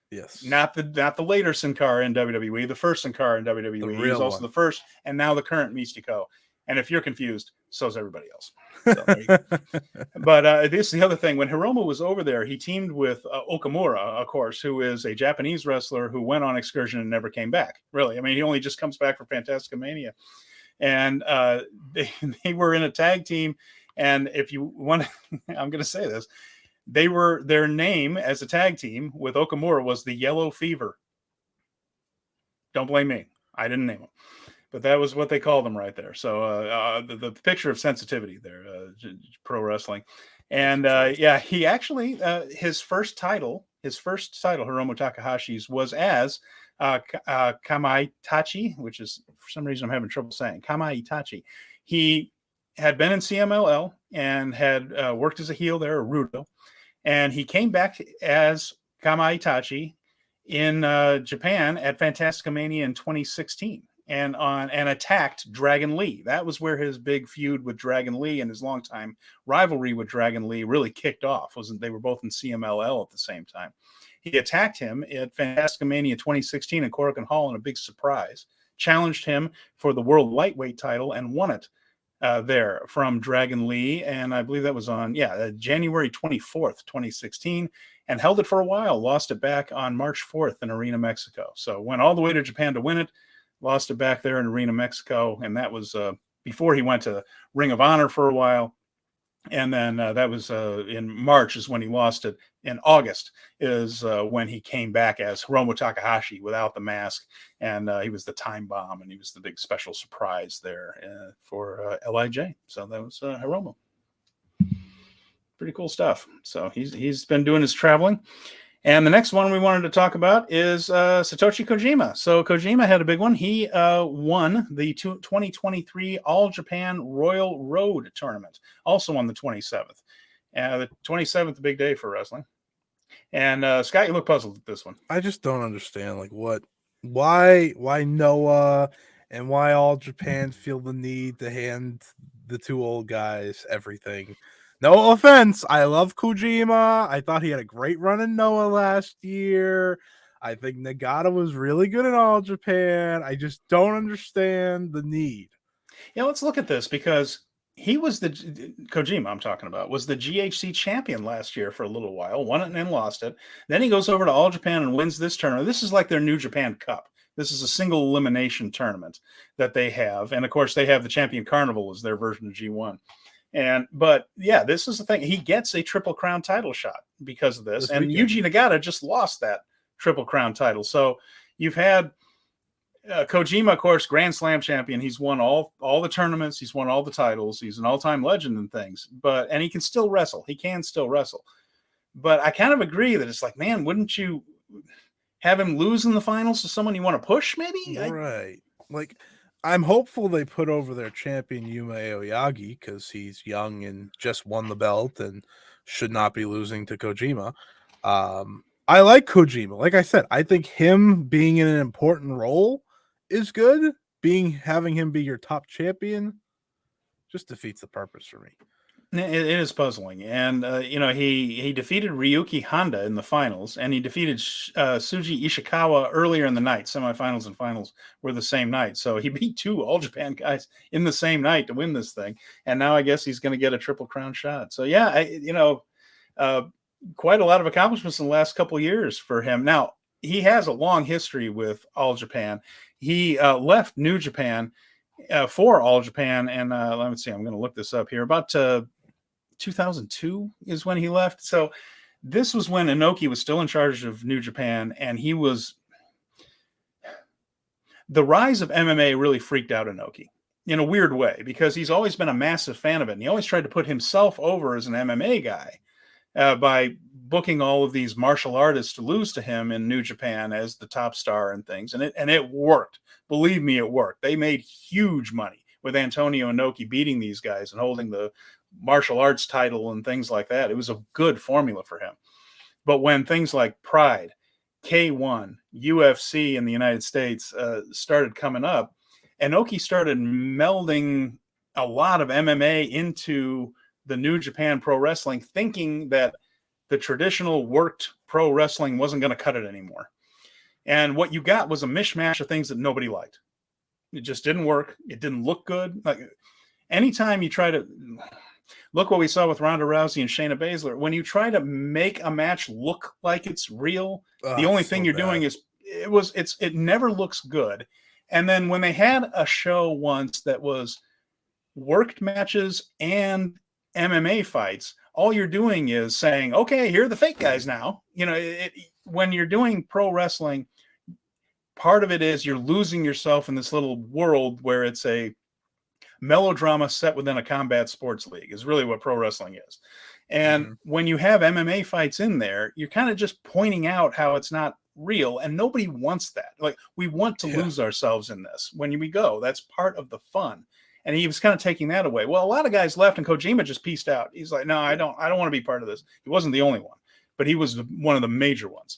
Speaker 2: Yes,
Speaker 1: not the later Sin Cara in WWE, the first Sin Cara in WWE. He's also the first, and now the current Mystico. And if you're confused, so is everybody else. So, there you go. But this is the other thing. When Hiromu was over there, he teamed with Okamura, of course, who is a Japanese wrestler who went on excursion and never came back. Really, I mean, he only just comes back for Fantastica Mania. And they were in a tag team. And if you want, I'm going to say this. Their name as a tag team with Okamura was the Yellow Fever. Don't blame me. I didn't name them. But that was what they called them right there. So the picture of sensitivity there, pro wrestling. And yeah, he actually, his first title, Hiromu Takahashi's, was as Kamai Tachi, which is, for some reason I'm having trouble saying, Kamai Tachi. He had been in CMLL and had worked as a heel there, a Rudo. And he came back as Kamai Tachi in Japan at Fantastica Mania in 2016 and attacked Dragon Lee. That was where his big feud with Dragon Lee and his longtime rivalry with Dragon Lee really kicked off. They were both in CMLL at the same time. He attacked him at Fantastica Mania 2016 in Korakuen Hall in a big surprise, challenged him for the World Lightweight title and won it. There from Dragon Lee, and I believe that was on January 24th, 2016, and held it for a while, lost it back on March 4th in Arena Mexico. So went all the way to Japan to win it, lost it back there in Arena Mexico, and that was before he went to Ring of Honor for a while. And then that was in March is when he lost it. In August is when he came back as Hiromu Takahashi without the mask. And he was the time bomb, and he was the big special surprise there for LIJ. So that was Hiromu. Pretty cool stuff. So he's been doing his traveling. And the next one we wanted to talk about is Satoshi Kojima. So Kojima had a big one. He won the 2023 All Japan Royal Road Tournament, also on the 27th. The 27th, a big day for wrestling. And Scott, you look puzzled at this one.
Speaker 2: I just don't understand, why Noah and why All Japan feel the need to hand the two old guys everything. No offense. I love Kojima. I thought he had a great run in Noah last year. I think Nagata was really good in All Japan. I just don't understand the need.
Speaker 1: Yeah, let's look at this because he was Kojima I'm talking about was the GHC champion last year for a little while, won it and then lost it. Then he goes over to All Japan and wins this tournament. This is like their New Japan Cup. This is a single elimination tournament that they have. And of course they have the Champion Carnival as their version of G1. But yeah, this is the thing. He gets a Triple Crown title shot because of this. And Yuji Nagata just lost that Triple Crown title. So you've had Kojima, of course, Grand Slam champion. He's won all the tournaments. He's won all the titles. He's an all-time legend and things. And he can still wrestle. He can still wrestle. But I kind of agree that it's like, man, wouldn't you have him lose in the finals to someone you want to push, maybe?
Speaker 2: Right. I'm hopeful they put over their champion Yuma Aoyagi because he's young and just won the belt and should not be losing to Kojima. I like Kojima. Like I said, I think him being in an important role is good having him be your top champion just defeats the purpose for me.
Speaker 1: It is puzzling, and he defeated Ryuki Honda in the finals, and he defeated Suji Ishikawa earlier in the night. Semifinals and finals were the same night, so he beat 2 All Japan guys in the same night to win this thing. And now I guess he's going to get a Triple Crown shot. So yeah, quite a lot of accomplishments in the last couple of years for him. Now he has a long history with All Japan. He left New Japan for All Japan, and let me see. I'm going to look this up here. About 2002 is when he left. So this was when Inoki was still in charge of New Japan, and the rise of MMA really freaked out Inoki in a weird way, because he's always been a massive fan of it. And he always tried to put himself over as an MMA guy by booking all of these martial artists to lose to him in New Japan as the top star and things. And it worked. Believe me, it worked. They made huge money with Antonio Inoki beating these guys and holding the martial arts title and things like that. It was a good formula for him. But when things like Pride, K1, UFC in the United States started coming up, Inoki started melding a lot of MMA into the New Japan Pro Wrestling, thinking that the traditional worked pro wrestling wasn't going to cut it anymore. And what you got was a mishmash of things that nobody liked. It just didn't work. It didn't look good. Like anytime you try to look what we saw with Ronda Rousey and Shayna Baszler, when you try to make a match look like it's real, the only thing you're doing is it never looks good. And then when they had a show once that was worked matches and MMA fights, all you're doing is saying, okay, here are the fake guys now. When you're doing pro wrestling, part of it is you're losing yourself in this little world where it's a melodrama set within a combat sports league is really what pro wrestling is. And when you have MMA fights in there, you're kind of just pointing out how it's not real, and nobody wants that. Like, we want to lose ourselves in this when we go. That's part of the fun. And he was kind of taking that away. Well, a lot of guys left, and Kojima just pieced out. He's like, no, I don't want to be part of this. He wasn't the only one, but he was one of the major ones.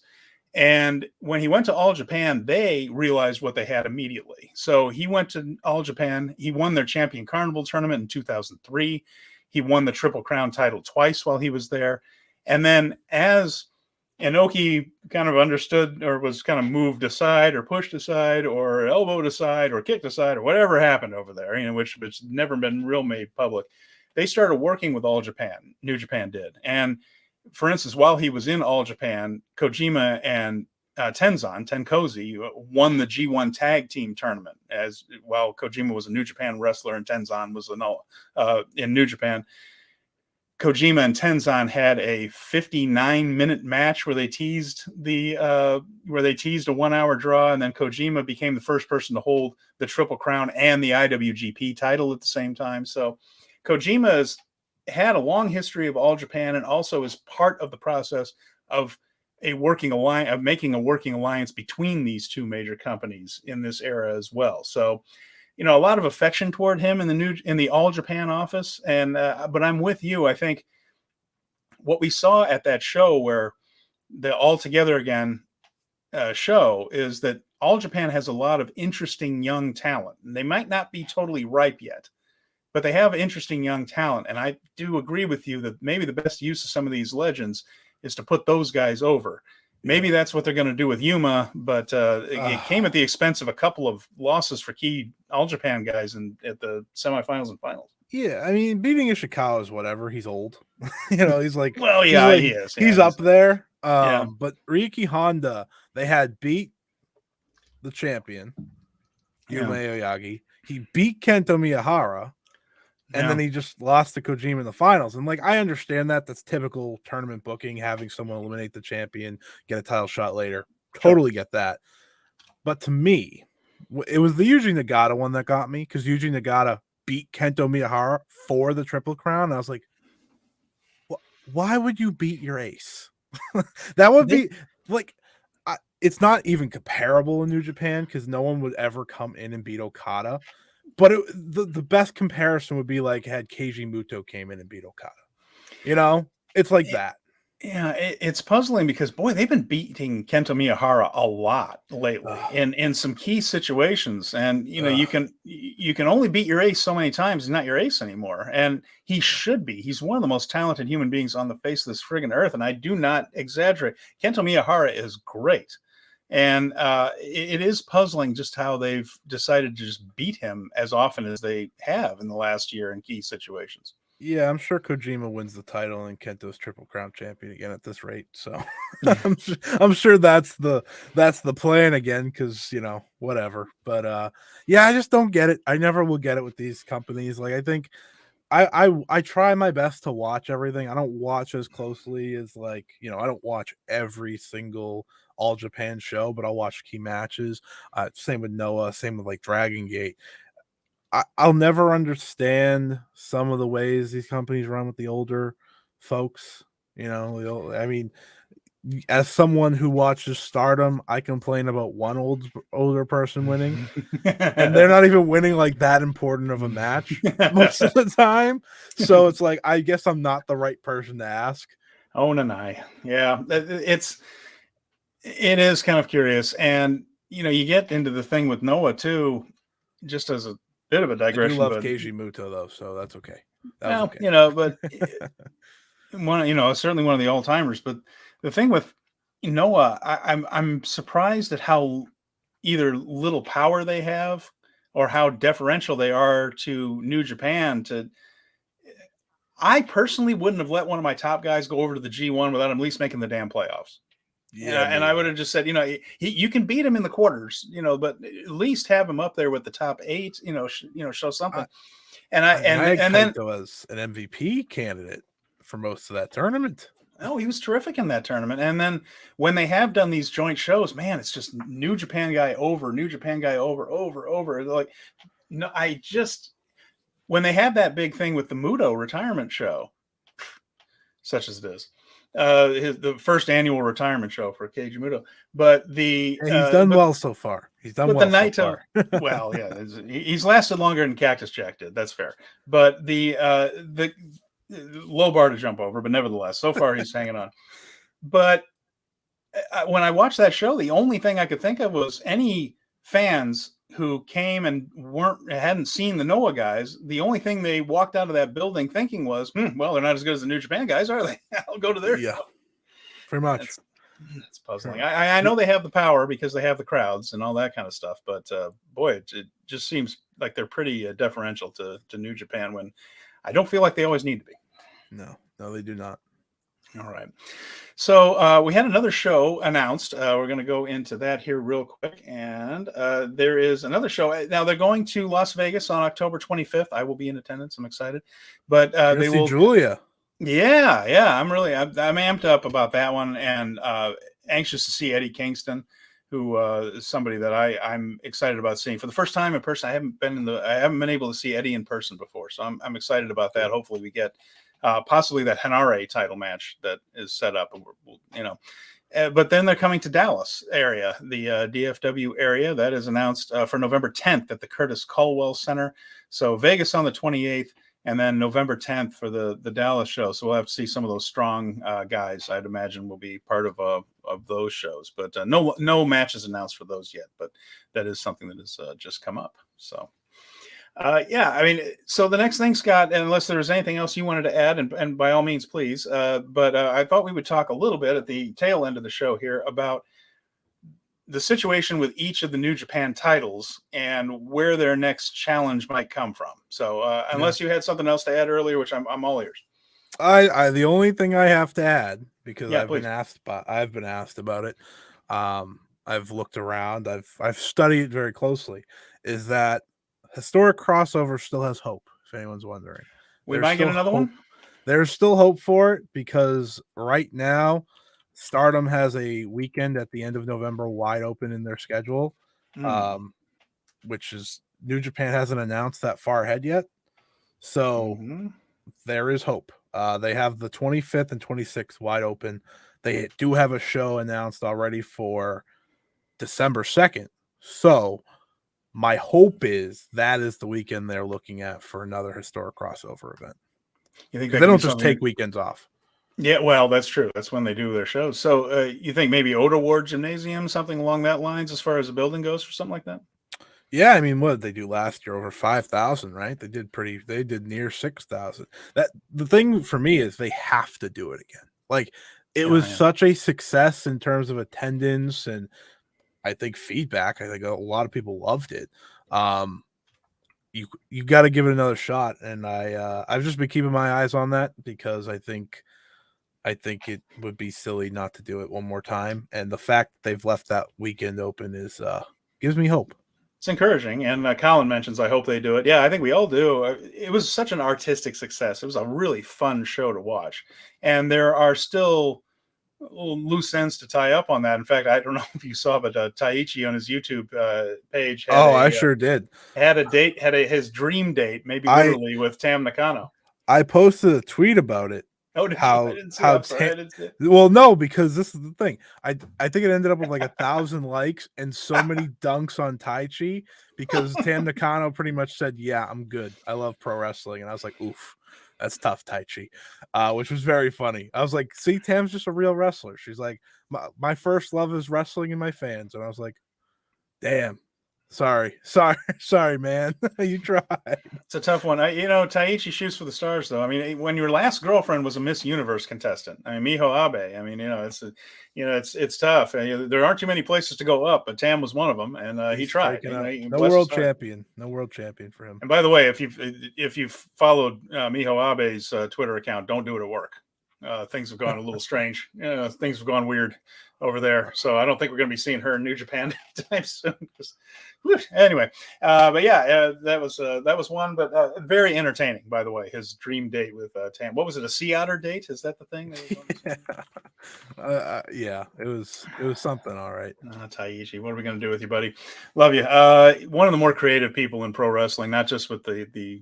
Speaker 1: And when he went to All Japan, they realized what they had immediately. So he went to All Japan. He won their Champion Carnival tournament in 2003. He won the Triple Crown title twice while he was there. And then as Inoki kind of understood, or was kind of moved aside or pushed aside or elbowed aside or kicked aside or whatever happened over there, which never been real made public, they started working with All Japan. New Japan did. And for instance, while he was in All Japan, Kojima and Tenkozy won the G1 tag team tournament, as while Kojima was a New Japan wrestler and Tenzan was in New Japan. Kojima and Tenzan had a 59-minute match where they teased a 1-hour draw, and then Kojima became the first person to hold the Triple Crown and the IWGP title at the same time. So Kojima has had a long history of All Japan, and also is part of the process of making a working alliance between these two major companies in this era as well. So, a lot of affection toward him in the All Japan office. And but I'm with you. I think what we saw at that show, where the All Together Again show, is that All Japan has a lot of interesting young talent. And they might not be totally ripe yet, but they have interesting young talent. And I do agree with you that maybe the best use of some of these legends is to put those guys over. Maybe that's what they're going to do with Yuma, but it came at the expense of a couple of losses for key All Japan guys at the semifinals and finals.
Speaker 2: Yeah, I mean, beating Ishikawa is whatever. He's old. He's like,
Speaker 1: well, yeah, he is. Yeah,
Speaker 2: he's up there. But Ryuki Honda, they had beat the champion, Yuma Aoyagi. He beat Kento Miyahara. And then he just lost to Kojima in the finals. And I understand that. That's typical tournament booking, having someone eliminate the champion, get a title shot later. Totally get that. But to me, it was the Yuji Nagata one that got me, because Yuji Nagata beat Kento Miyahara for the Triple Crown. And I was like, why would you beat your ace? That would be it's not even comparable in New Japan, because no one would ever come in and beat Okada. But the best comparison would be had Keiji Muto came in and beat Okada. It's like that.
Speaker 1: Yeah, it's puzzling because boy, they've been beating Kento Miyahara a lot lately
Speaker 2: Ugh,
Speaker 1: in some key situations, and
Speaker 2: ugh.
Speaker 1: you can only beat your ace so many times. He's not your ace anymore, and he should be. He's one of the most talented human beings on the face of this friggin' earth, and I do not exaggerate. Kento Miyahara is great, and it is puzzling just how they've decided to just beat him as often as they have in the last year in key situations.
Speaker 2: Yeah, I'm sure Kojima wins the title and Kento's Triple Crown champion again at this rate. So I'm sure that's the plan again, because whatever. But yeah, I just don't get it. I never will get it with these companies. Like, I think I try my best to watch everything. I don't watch as closely as, like, I don't watch every single All Japan show, but I'll watch key matches. Same with Noah, same with like Dragon Gate. I'll never understand some of the ways these companies run with the older folks. I mean, as someone who watches Stardom, I complain about one older person winning, and they're not even winning like that important of a match most of the time. So it's like, I guess I'm not the right person to ask.
Speaker 1: Oh, Nanai. Yeah, it is kind of curious, and you get into the thing with Noah too. Just as a bit of a
Speaker 2: I do
Speaker 1: digression,
Speaker 2: love
Speaker 1: but
Speaker 2: Keiji Muto though, so that's okay. That was
Speaker 1: well,
Speaker 2: okay.
Speaker 1: but certainly one of the all timers. But the thing with Noah, I'm surprised at how either little power they have or how deferential they are to New Japan. I personally wouldn't have let one of my top guys go over to the G1 without him at least making the damn playoffs.
Speaker 2: Yeah,
Speaker 1: And
Speaker 2: me
Speaker 1: I would
Speaker 2: either.
Speaker 1: have just said, you can beat him in the quarters, but at least have him up there with the top eight, show something. And
Speaker 2: I mean, I had
Speaker 1: then,
Speaker 2: Kaito as an MVP candidate for most of that tournament.
Speaker 1: oh, he was terrific in that tournament. And then when they have done these joint shows, man, it's just New Japan guy over, New Japan guy over. Like, no, when they had that big thing with the Muto retirement show, such as it is, the first annual retirement show for Keiji Muto, but
Speaker 2: Yeah, he's done
Speaker 1: but
Speaker 2: well so far. He's done
Speaker 1: the
Speaker 2: well so
Speaker 1: Naito,
Speaker 2: far.
Speaker 1: well, yeah, he's lasted longer than Cactus Jack did. That's fair. But the low bar to jump over, but nevertheless, so far he's hanging on. But when I watched that show, the only thing I could think of was any fans who came and hadn't seen the Noah guys. The only thing they walked out of that building thinking was, well, they're not as good as the New Japan guys, are they? I'll go to their
Speaker 2: Yeah,
Speaker 1: show.
Speaker 2: pretty much.
Speaker 1: That's puzzling. I know they have the power because they have the crowds and all that kind of stuff, but boy, it just seems like they're pretty deferential to New Japan when I don't feel like they always need to be.
Speaker 2: No, they do not.
Speaker 1: All right. So we had another show announced. We're going to go into that here real quick. And there is another show. Now, they're going to Las Vegas on October 25th. I will be in attendance. I'm excited. But
Speaker 2: You're
Speaker 1: they
Speaker 2: gonna see
Speaker 1: will.
Speaker 2: Giulia.
Speaker 1: Yeah. I'm amped up about that one and anxious to see Eddie Kingston, who is somebody that I'm excited about seeing for the first time in person. I haven't been able to see Eddie in person before, so I'm excited about that. Hopefully, we get possibly that Hanare title match that is set up. But then they're coming to Dallas area, the DFW area that is announced for November 10th at the Curtis Culwell Center. So Vegas on the 28th. And then November 10th for the Dallas show. So we'll have to see some of those strong guys. I'd imagine will be part of those shows. But no matches announced for those yet. But that is something that has just come up. So, yeah, I mean, so the next thing, Scott, unless there's anything else you wanted to add, and by all means, please. But I thought we would talk a little bit at the tail end of the show here about the situation with each of the New Japan titles and where their next challenge might come from. So unless you had something else to add earlier, which I'm all ears.
Speaker 2: The only thing I have to add, because
Speaker 1: Yeah,
Speaker 2: I've
Speaker 1: please.
Speaker 2: been asked about it. I've looked around. I've studied it very closely. Is that historic crossover still has hope? If anyone's wondering,
Speaker 1: We might get another
Speaker 2: hope.
Speaker 1: one.
Speaker 2: There's still hope for it, because right now Stardom has a weekend at the end of November wide open in their schedule, which is New Japan hasn't announced that far ahead yet. So there is hope. They have the 25th and 26th wide open. They do have a show announced already for December 2nd. So my hope is that is the weekend they're looking at for another historic crossover event.
Speaker 1: You think
Speaker 2: Because
Speaker 1: that
Speaker 2: they
Speaker 1: could be
Speaker 2: don't just
Speaker 1: something?
Speaker 2: take weekends off.
Speaker 1: Yeah, well, that's true. That's when they do their shows. So you think maybe Oda Ward Gymnasium, something along that lines, as far as the building goes, or something like that?
Speaker 2: Yeah, I mean, what did they do last year? Over 5,000, right? They did near 6,000. That the thing for me is they have to do it again. Like it
Speaker 1: Oh,
Speaker 2: was
Speaker 1: yeah.
Speaker 2: such a success in terms of attendance and I think feedback. I think a lot of people loved it. Um, you got to give it another shot, and I've just been keeping my eyes on that because I think it would be silly not to do it one more time. And the fact that they've left that weekend open is gives me hope.
Speaker 1: It's encouraging. And Colin mentions, I hope they do it. Yeah, I think we all do. It was such an artistic success. It was a really fun show to watch. And there are still little loose ends to tie up on that. In fact, I don't know if you saw, but Taichi on his YouTube page
Speaker 2: Oh, I sure did.
Speaker 1: had a date, his dream date, maybe
Speaker 2: I
Speaker 1: literally, with Tam Nakano.
Speaker 2: I posted a tweet about it.
Speaker 1: Oh, did you? I
Speaker 2: How
Speaker 1: didn't see.
Speaker 2: how
Speaker 1: I'm sorry, I didn't see it.
Speaker 2: well, no, because this is the thing. I think it ended up with like 1,000 likes and so many dunks on Taichi because Tam Nakano pretty much said, "Yeah, I'm good. I love pro wrestling," and I was like, "Oof, that's tough, Taichi," which was very funny. I was like, "See, Tam's just a real wrestler." She's like, "My first love is wrestling and my fans," and I was like, "Damn." Sorry, man. You tried.
Speaker 1: It's a tough one. Taichi shoots for the stars, though. I mean, when your last girlfriend was a Miss Universe contestant, I mean, Miho Abe. I mean, it's tough. There aren't too many places to go up, but Tam was one of them, and he
Speaker 2: He's
Speaker 1: tried.
Speaker 2: breaking up.
Speaker 1: He
Speaker 2: No
Speaker 1: blessed his
Speaker 2: world
Speaker 1: heart.
Speaker 2: champion. No world champion for him.
Speaker 1: And by the way, if you've followed Miho Abe's Twitter account, don't do it at work. Things have gone a little strange. Things have gone weird over there. So I don't think we're going to be seeing her in New Japan anytime soon. Anyway, but yeah, that was one, but very entertaining. By the way, his dream date with Tam. What was it? A sea otter date? Is that the thing?
Speaker 2: Yeah, it was something. All right.
Speaker 1: Taichi, what are we going to do with you, buddy? Love you. One of the more creative people in pro wrestling, not just with the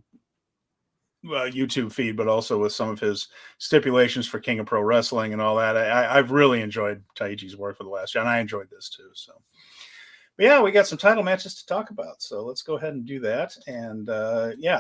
Speaker 1: YouTube feed, but also with some of his stipulations for King of Pro Wrestling and all that. I've really enjoyed Taichi's work for the last year, and I enjoyed this too. So, but yeah, we got some title matches to talk about. So let's go ahead and do that. And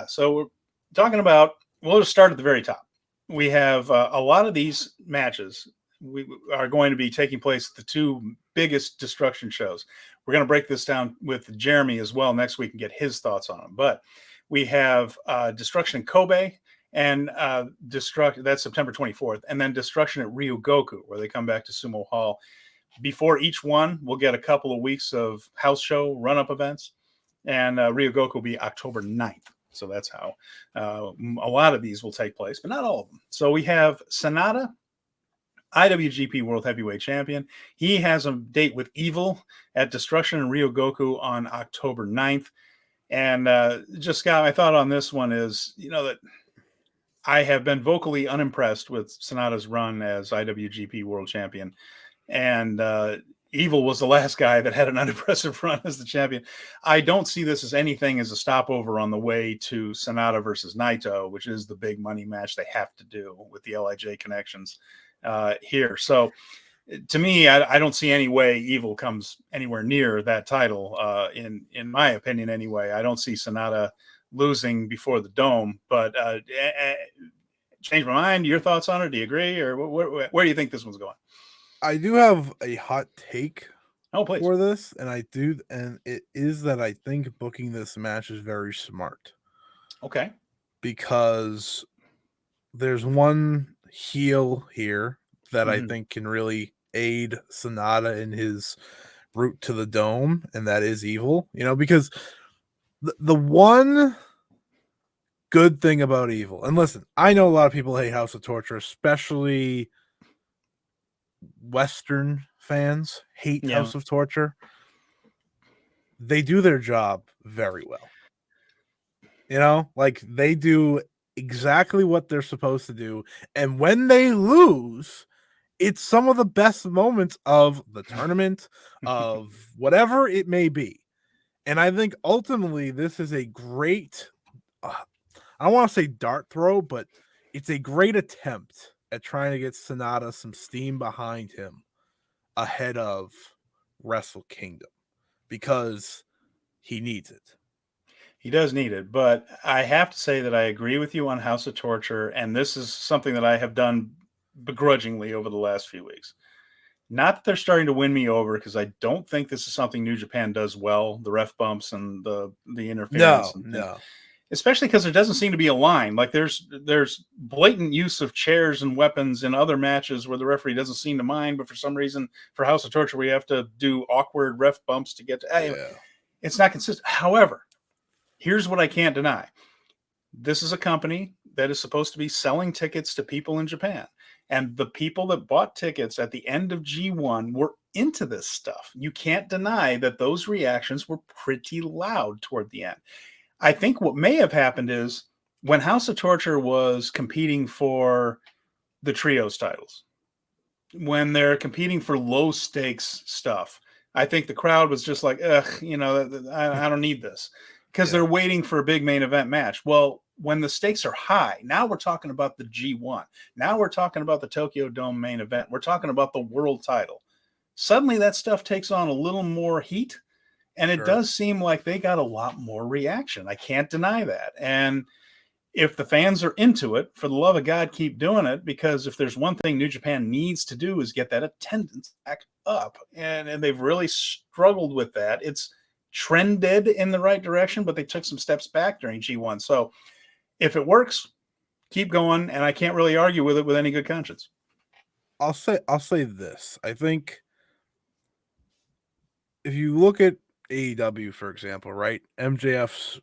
Speaker 1: so we're talking about. We'll just start at the very top. We have a lot of these matches. We are going to be taking place at the two biggest Destruction shows. We're going to break this down with Jeremy as well next week and get his thoughts on them. But we have Destruction in Kobe and that's September 24th, and then Destruction at Ryogoku, where they come back to Sumo Hall. Before each one, we'll get a couple of weeks of house show run-up events, and Ryogoku will be October 9th. So that's how a lot of these will take place, but not all of them. So we have SANADA, IWGP World Heavyweight Champion. He has a date with Evil at Destruction in Ryogoku on October 9th. And just got my thought on this one is, that I have been vocally unimpressed with Sonata's run as IWGP World Champion. And Evil was the last guy that had an unimpressive run as the champion. I don't see this as anything as a stopover on the way to Sanada versus Naito, which is the big money match they have to do with the LIJ connections here. So to me, I don't see any way Evil comes anywhere near that title. In my opinion, anyway, I don't see Sanada losing before the Dome. But change my mind. Your thoughts on it? Do you agree, or where do you think this one's going?
Speaker 2: I do have a hot take
Speaker 1: please.
Speaker 2: For this, and it is that I think booking this match is very smart.
Speaker 1: Okay.
Speaker 2: Because there's one heel here that I think can really aid Sanada in his route to the Dome, and that is Evil. Because the one good thing about Evil, and listen, I know a lot of people hate House of Torture, especially Western fans hate House of Torture. They do their job very well. They do exactly what they're supposed to do. And when they lose, it's some of the best moments of the tournament, of whatever it may be. And I think ultimately this is a great, I don't want to say dart throw, but it's a great attempt at trying to get Sanada some steam behind him ahead of Wrestle Kingdom, because he needs it.
Speaker 1: He does need it, but I have to say that I agree with you on House of Torture, and this is something that I have done begrudgingly over the last few weeks. Not that they're starting to win me over, because I don't think this is something New Japan does well, the ref bumps and the interference and things. Especially because there doesn't seem to be a line. Like there's blatant use of chairs and weapons in other matches where the referee doesn't seem to mind, but for some reason for House of Torture we have to do awkward ref bumps to get to. Anyway, it's not consistent. However, here's what I can't deny. This is a company that is supposed to be selling tickets to people in Japan. And the people that bought tickets at the end of G1 were into this stuff. You can't deny that those reactions were pretty loud toward the end. I think what may have happened is when House of Torture was competing for the trios titles, when they're competing for low stakes stuff, I think the crowd was just like, ugh, I don't need this, because they're waiting for a big main event match. Well, when the stakes are high, now we're talking about the G1. Now we're talking about the Tokyo Dome main event. We're talking about the world title. Suddenly that stuff takes on a little more heat. And it does seem like they got a lot more reaction. I can't deny that. And if the fans are into it, for the love of God, keep doing it, because if there's one thing New Japan needs to do is get that attendance back up. And they've really struggled with that. It's trended in the right direction, but they took some steps back during G1. So if it works, keep going. And I can't really argue with it with any good conscience.
Speaker 2: I'll say this. I think if you look at AEW, for example, right? MJF's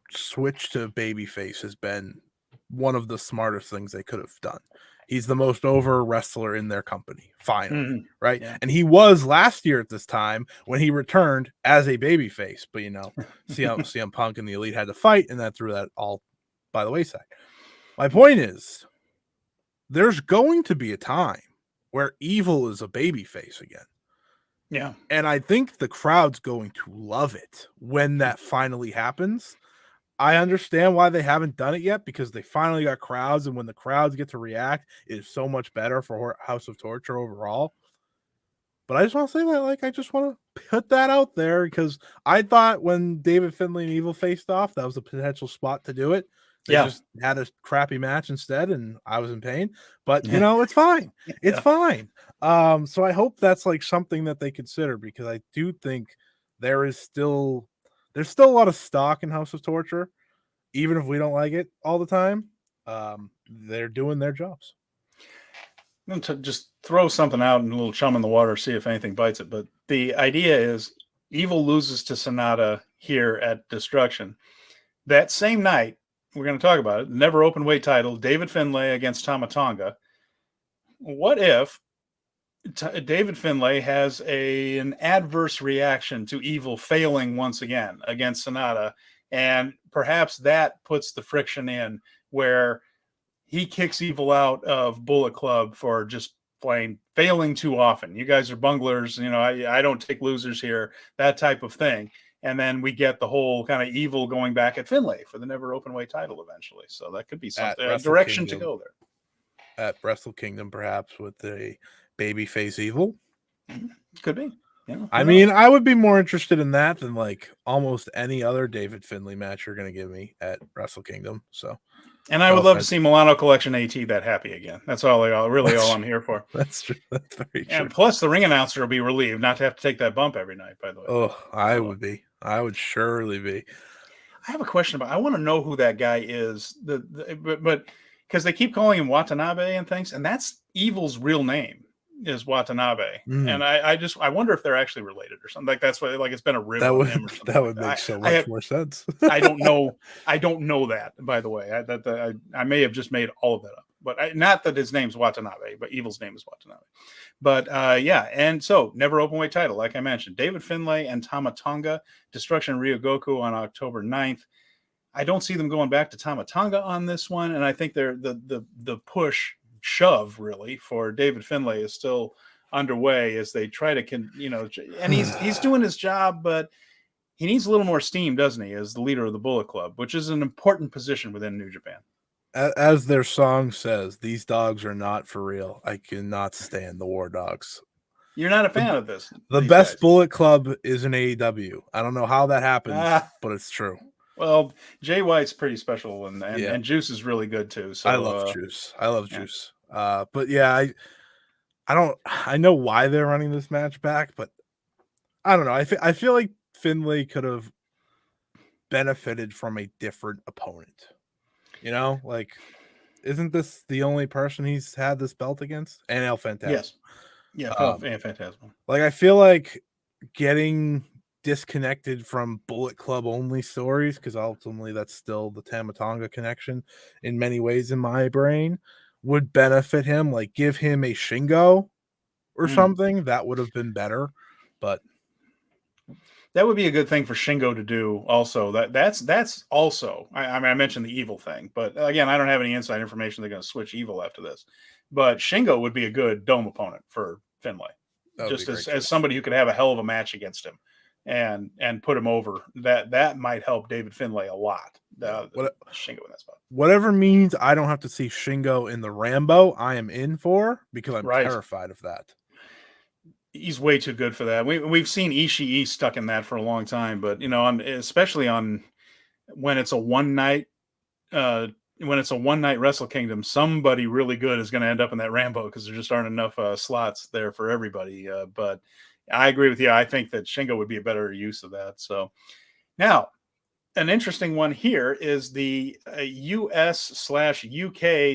Speaker 2: switch to babyface has been one of the smartest things they could have done. He's the most over wrestler in their company, finally, right? Yeah. And he was last year at this time when he returned as a babyface. But, CM Punk and the Elite had to fight, and that threw that all by the wayside. My point is, there's going to be a time where Evil is a babyface again.
Speaker 1: Yeah.
Speaker 2: And I think the crowd's going to love it when that finally happens. I understand why they haven't done it yet, because they finally got crowds, and when the crowds get to react, it is so much better for House of Torture overall. But I just want to say that, I just want to put that out there, because I thought when David Finlay and Evil faced off, that was a potential spot to do it. They just had a crappy match instead, and I was in pain. But, it's fine. It's fine. So I hope that's something that they consider, because I do think there's still a lot of stock in House of Torture, even if we don't like it all the time. They're doing their jobs.
Speaker 1: I'm going to just throw something out and a little chum in the water, see if anything bites it. But the idea is Evil loses to SANADA here at Destruction. That same night, we're going to talk about it, never openweight title, David Finlay against Tama Tonga. What if David Finlay has an adverse reaction to Evil failing once again against SANADA, and perhaps that puts the friction in where he kicks Evil out of Bullet Club for just plain failing too often. You guys are bunglers, I don't take losers here, that type of thing. And then we get the whole kind of Evil going back at Finlay for the never openweight title eventually. So that could be something, a direction to go there.
Speaker 2: At Wrestle Kingdom, perhaps, with a babyface Evil.
Speaker 1: Could be.
Speaker 2: I mean, I would be more interested in that than almost any other David Finlay match you're going to give me at Wrestle Kingdom. So,
Speaker 1: and I would love to see Milano Collection AT that happy again. That's all I'm here for.
Speaker 2: That's true. That's very true.
Speaker 1: And plus, the ring announcer will be relieved not to have to take that bump every night, by the way.
Speaker 2: Oh, I would be. I would surely be.
Speaker 1: I have a question I want to know who that guy is. But because they keep calling him Watanabe and things, and that's Evil's real name is Watanabe. And I wonder if they're actually related or something. That's why it's been a rib on him or something.
Speaker 2: That would make so much more sense.
Speaker 1: I don't know that, by the way. I may have just made all of that up. But not that his name's Watanabe, but Evil's name is Watanabe. But and so never openweight title, like I mentioned. David Finlay and Tama Tonga, Destruction Ryogoku on October 9th. I don't see them going back to Tama Tonga on this one, and I think they're the push shove really for David Finlay is still underway as they try to and he's doing his job, but he needs a little more steam, doesn't he, as the leader of the Bullet Club, which is an important position within New Japan.
Speaker 2: As their song says, these dogs are not for real. I cannot stand the War Dogs.
Speaker 1: You're not a fan of this.
Speaker 2: The best guys. Bullet Club is an AEW. I don't know how that happens, but it's true.
Speaker 1: Well, Jay White's pretty special, and Juice is really good too. So
Speaker 2: I love Juice. But yeah, I know why they're running this match back, but I don't know. I feel like Finlay could have benefited from a different opponent. You know, like, isn't this the only person he's had this belt against? And El Phantasmo.
Speaker 1: Yes. Yeah, and Phantasmo.
Speaker 2: Like, I feel like getting disconnected from Bullet Club only stories, because ultimately that's still the Tamatonga connection in many ways in my brain, would benefit him. Like, give him a Shingo or something. That would have been better. But
Speaker 1: that would be a good thing for Shingo to do. Also, that's also. I mean, I mentioned the evil thing, but again, I don't have any inside information. They're going to switch evil after this, but Shingo would be a good dome opponent for Finlay, just as somebody who could have a hell of a match against him and put him over. That might help David Finlay a lot. Shingo in that spot.
Speaker 2: Whatever means I don't have to see Shingo in the Rambo, I am in for, because I'm terrified of that.
Speaker 1: He's way too good for that. We've seen Ishii stuck in that for a long time, but especially when it's a one night Wrestle Kingdom, somebody really good is going to end up in that Rambo because there just aren't enough slots there for everybody. But I agree with you. I think that Shingo would be a better use of that. So now, an interesting one here is the US/UK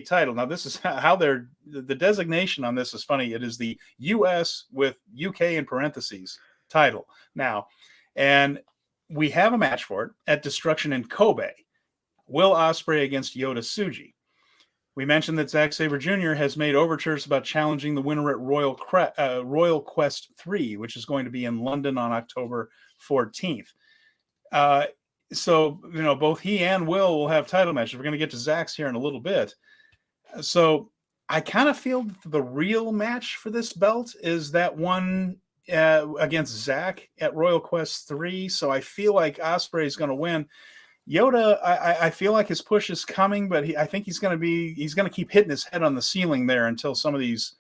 Speaker 1: title. Now, this is how the designation on this is funny. It is the US with UK in parentheses title. Now, and we have a match for it at Destruction in Kobe. Will Ospreay against Yota Tsuji. We mentioned that Zack Sabre Jr. has made overtures about challenging the winner at Royal Quest 3, which is going to be in London on October 14th. So, both he and will have title matches. We're going to get to Zack's here in a little bit. So I kind of feel the real match for this belt is that one against Zack at Royal Quest 3. So I feel like Ospreay is going to win. Yota, I feel like his push is coming, but I think he's going to keep hitting his head on the ceiling there until some of these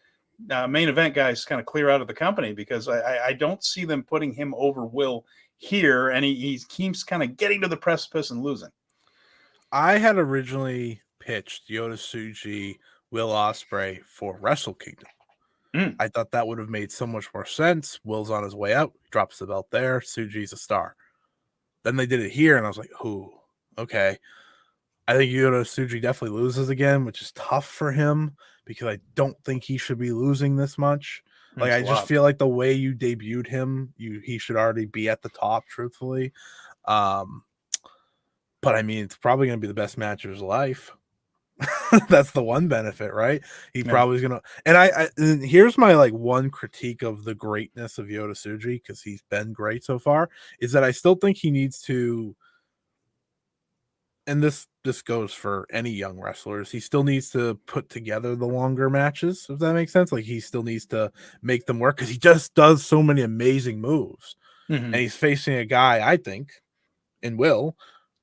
Speaker 1: main event guys kind of clear out of the company, because I don't see them putting him over Will here, and he keeps kind of getting to the precipice and losing.
Speaker 2: I had originally pitched Yota Tsuji, Will Ospreay for Wrestle Kingdom. I thought that would have made so much more sense. Will's on his way out, drops the belt there. Tsuji's a star. Then they did it here, and I was like, "Ooh, okay." I think Yota Tsuji definitely loses again, which is tough for him because I don't think he should be losing this much. Like, I just feel like the way you debuted him, he should already be at the top, truthfully. But I mean, it's probably going to be the best match of his life. That's the one benefit, right? He probably is going to. And here's my one critique of the greatness of Yota Tsuji, because he's been great so far, is that I still think he needs to. And this goes for any young wrestlers. He still needs to put together the longer matches, if that makes sense. Like, he still needs to make them work, because he just does so many amazing moves. And he's facing a guy, I think, in Will,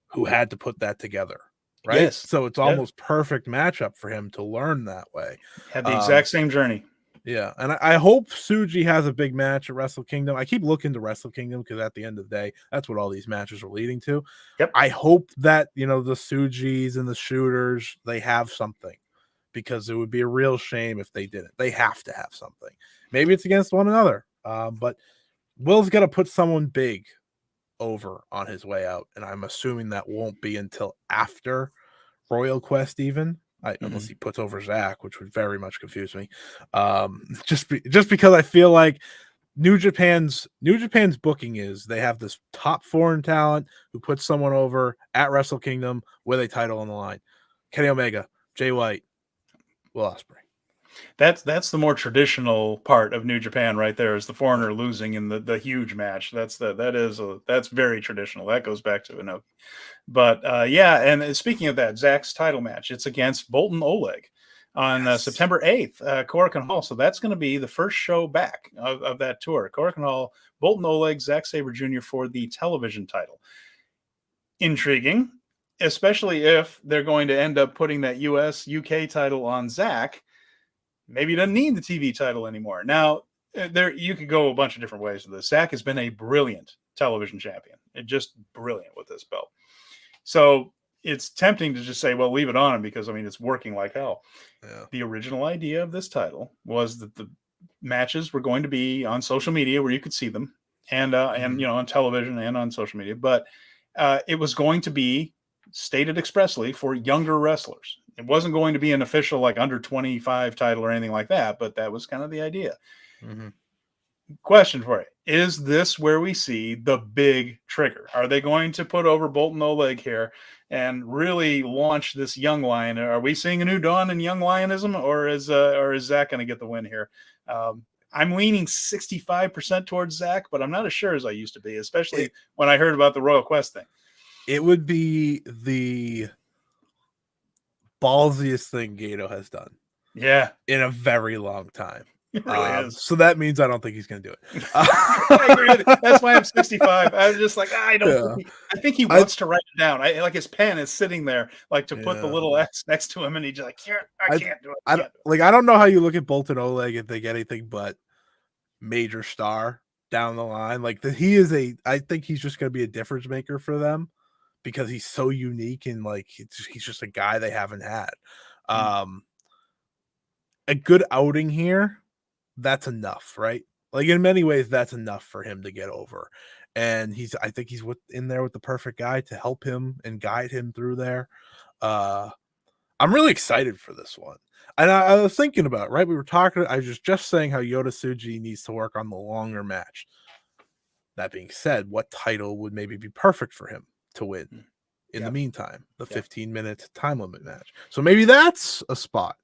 Speaker 2: who had to put that together, right?
Speaker 1: Yes.
Speaker 2: So it's almost perfect matchup for him to learn that way.
Speaker 1: Had the exact same journey.
Speaker 2: Yeah, and I hope Tsuji has a big match at Wrestle Kingdom. I keep looking to Wrestle Kingdom because at the end of the day, that's what all these matches are leading to.
Speaker 1: Yep.
Speaker 2: I hope that, the Tsujis and the Shooters, they have something, because it would be a real shame if they didn't. They have to have something. Maybe it's against one another, but Will's got to put someone big over on his way out, and I'm assuming that won't be until after Royal Quest even. Unless he puts over Zack, which would very much confuse me. Just because I feel like New Japan's booking is they have this top foreign talent who puts someone over at Wrestle Kingdom with a title on the line. Kenny Omega, Jay White, Will Ospreay.
Speaker 1: That's the more traditional part of New Japan right there, is the foreigner losing in the huge match. That's very traditional. That goes back to Inoki. But and speaking of that, Zack's title match, it's against Bolton Oleg on September 8th, Korakuen Hall. So that's going to be the first show back of that tour. Korakuen Hall, Bolton Oleg, Zack Sabre Jr. for the television title. Intriguing, especially if they're going to end up putting that US UK title on Zack. Maybe he doesn't need the TV title anymore. Now, you could go a bunch of different ways with this. Zack has been a brilliant television champion. Just brilliant with this belt. So it's tempting to just say, well, leave it on him because, I mean, it's working like hell.
Speaker 2: Yeah.
Speaker 1: The original idea of this title was that the matches were going to be on social media where you could see them and on television and on social media. But it was going to be stated expressly for younger wrestlers. It wasn't going to be an official like under 25 title or anything like that, but that was kind of the idea.
Speaker 2: Mm-hmm.
Speaker 1: Question for you. Is this where we see the big trigger? Are they going to put over Bolton Oleg here and really launch this young lion? Are we seeing a new dawn in young lionism, or is Zack going to get the win here? I'm leaning 65% towards Zack, but I'm not as sure as I used to be, especially when I heard about the Royal Quest thing.
Speaker 2: It would be the ballsiest thing Gato has done.
Speaker 1: Yeah.
Speaker 2: In a very long time.
Speaker 1: It really is.
Speaker 2: So that means I don't think he's going to do it.
Speaker 1: I agree with it. That's why I'm 65. I was just like, I think he wants to write it down. Like his pen is sitting there, like to put the little X next to him, and he's like, I can't do it.
Speaker 2: I don't know how you look at Bolton Oleg and think anything but major star down the line. Like I think he's just going to be a difference maker for them because he's so unique and like he's just a guy they haven't had. A good outing here. That's enough, right? Like in many ways, that's enough for him to get over. And I think he's in there with the perfect guy to help him and guide him through there. I'm really excited for this one. And I was thinking about, right? I was just saying how Yota Tsuji needs to work on the longer match. That being said, what title would maybe be perfect for him to win in the meantime? The 15-minute time limit match. So maybe that's a spot.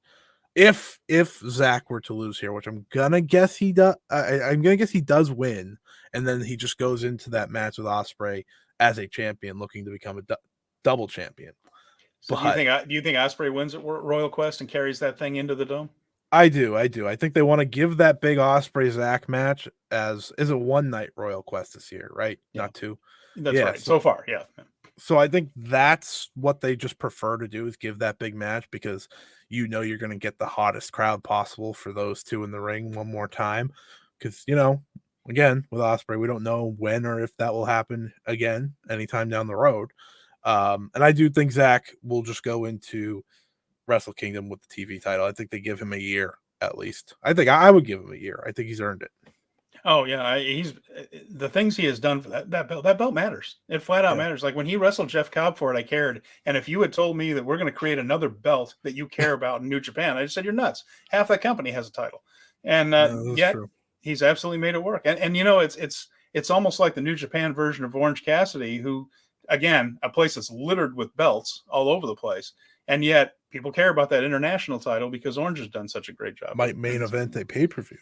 Speaker 2: If Zack were to lose here, which I'm gonna guess he does, I'm gonna guess he does win, and then he just goes into that match with Ospreay as a champion, looking to become a double champion.
Speaker 1: So do you think Ospreay wins at Royal Quest and carries that thing into the Dome?
Speaker 2: I do. I think they want to give that big Ospreay Zack match as a one night Royal Quest this year, right? Yeah. Not two.
Speaker 1: That's right. So far, yeah.
Speaker 2: So I think that's what they just prefer to do is give that big match because you're going to get the hottest crowd possible for those two in the ring one more time. Because, again, with Ospreay, we don't know when or if that will happen again anytime down the road. And I do think Zack will just go into Wrestle Kingdom with the TV title. I think they give him a year at least. I think I would give him a year. I think he's earned it.
Speaker 1: Oh yeah, he's the things he has done for that belt. That belt matters. It flat out matters. Like when he wrestled Jeff Cobb for it, I cared. And if you had told me that we're going to create another belt that you care about in New Japan, I just said you're nuts. Half that company has a title, and yet he's absolutely made it work. And it's almost like the New Japan version of Orange Cassidy, who again a place that's littered with belts all over the place, and yet people care about that international title because Orange has done such a great job.
Speaker 2: Might main event a pay-per-view.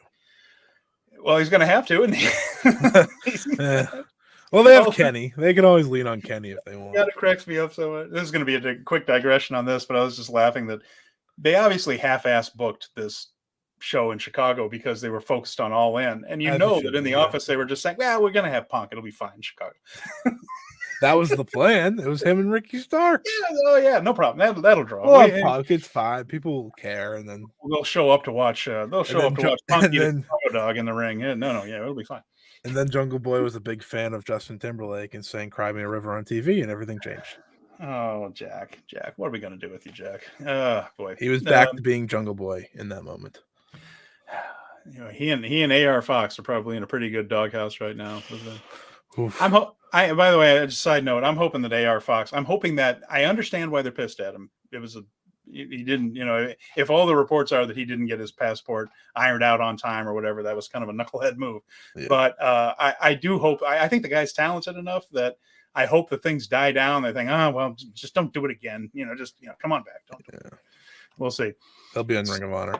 Speaker 1: Well, he's going to have to, isn't he?
Speaker 2: Well, they have Kenny. They can always lean on Kenny if they want.
Speaker 1: Yeah, it cracks me up so much. This is going to be a quick digression on this, but I was just laughing that they obviously half-ass booked this show in Chicago because they were focused on All In. And that in the office they were just saying, well, we're going to have Punk. It'll be fine in Chicago.
Speaker 2: That was the plan. It was him and Ricky Starks.
Speaker 1: Yeah, no problem. That'll draw.
Speaker 2: Well, Punk, it's fine. People will care, and then
Speaker 1: they'll show up to watch. Watch Punk eat a taco dog in the ring. Yeah, it'll be fine.
Speaker 2: And then Jungle Boy was a big fan of Justin Timberlake and saying "Cry Me a River" on TV, and everything changed.
Speaker 1: Oh, Jack, what are we going to do with you, Jack? Boy,
Speaker 2: he was back to being Jungle Boy in that moment.
Speaker 1: He and AR Fox are probably in a pretty good doghouse right now. By the way, a side note, I'm hoping that AR Fox, I understand why they're pissed at him. He didn't, if all the reports are that he didn't get his passport ironed out on time or whatever, that was kind of a knucklehead move. Yeah. But I do hope, I think the guy's talented enough that I hope that things die down. They think, just don't do it again. Come on back. Don't do it. We'll see.
Speaker 2: They'll be on Ring of Honor.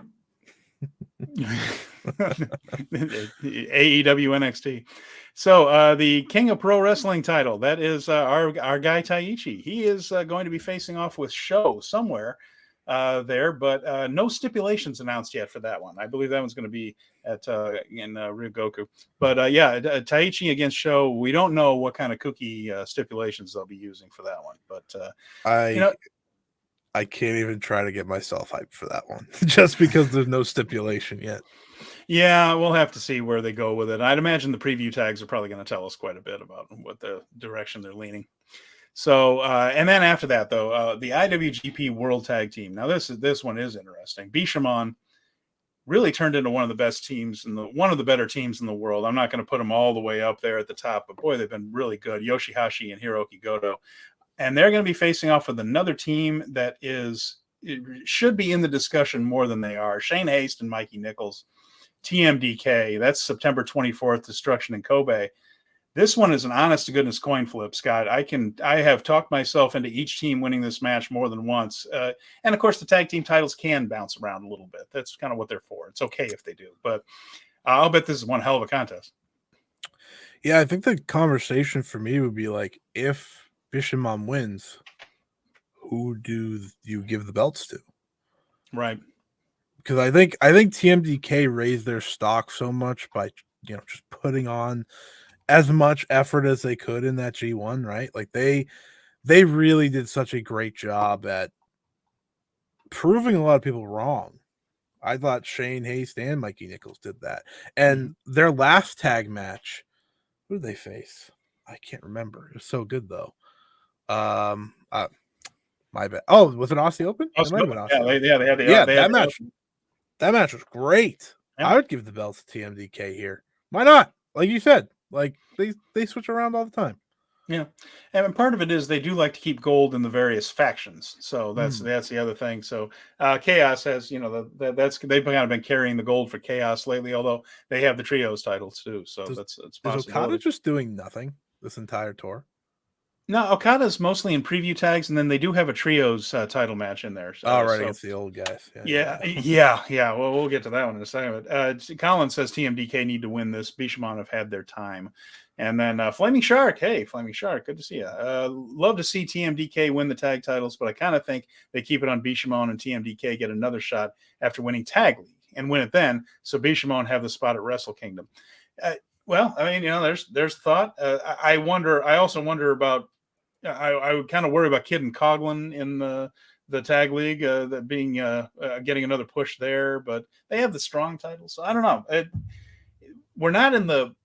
Speaker 1: AEW NXT. So the King of Pro Wrestling title, that is our guy Taichi. He is going to be facing off with Sho somewhere there, but no stipulations announced yet for that one. I believe that one's going to be at in Ryogoku. But Taichi against Sho, we don't know what kind of kooky stipulations they'll be using for that one. But
Speaker 2: I can't even try to get myself hyped for that one just because there's no stipulation yet.
Speaker 1: Yeah, we'll have to see where they go with it. I'd imagine the preview tags are probably going to tell us quite a bit about what the direction they're leaning. So, and then after that, though, the IWGP World Tag Team. Now, this one is interesting. Bishamon really turned into one of the best teams one of the better teams in the world. I'm not going to put them all the way up there at the top, but boy, they've been really good. Yoshihashi and Hiroki Goto, and they're going to be facing off with another team that should be in the discussion more than they are. Shane Haste and Mikey Nichols, TMDK. That's September 24th, Destruction in Kobe. This one is an honest to goodness coin flip, Scott. I have talked myself into each team winning this match more than once. And of course the tag team titles can bounce around a little bit. That's kind of what they're for. It's okay if they do, but I'll bet this is one hell of a contest.
Speaker 2: Yeah. I think the conversation for me would be like, if Bishamon wins, who do you give the belts to?
Speaker 1: Right.
Speaker 2: Because I think TMDK raised their stock so much by, just putting on as much effort as they could in that G1, right? Like they really did such a great job at proving a lot of people wrong. I thought Shane Haste and Mikey Nichols did that. And their last tag match, who did they face? I can't remember. It was so good though. My bad. Oh, was it Aussie Open? It might have been Aussie Open.
Speaker 1: They had
Speaker 2: that match. That match was great. Yeah. I would give the belts to TMDK here. Why not? Like you said, like they switch around all the time.
Speaker 1: Yeah, and part of it is they do like to keep gold in the various factions. So that's the other thing. So Chaos has, that's they've kind of been carrying the gold for Chaos lately. Although they have the trios titles too. So that's
Speaker 2: is Okada just doing nothing this entire tour?
Speaker 1: No, Okada's mostly in preview tags, and then they do have a trios title match in there.
Speaker 2: Right, against the old guys.
Speaker 1: Yeah. Well, we'll get to that one in a second. But Colin says TMDK need to win this. Bishamon have had their time. And then Flaming Shark. Hey, Flaming Shark, good to see you. Love to see TMDK win the tag titles, but I kind of think they keep it on Bishamon and TMDK get another shot after winning Tag League and win it then. So Bishamon have the spot at Wrestle Kingdom. Well, I mean, there's thought. I also wonder about. I would kind of worry about Kid and Coughlin in the tag league that being getting another push there, but they have the strong title, so I don't know. We're not in the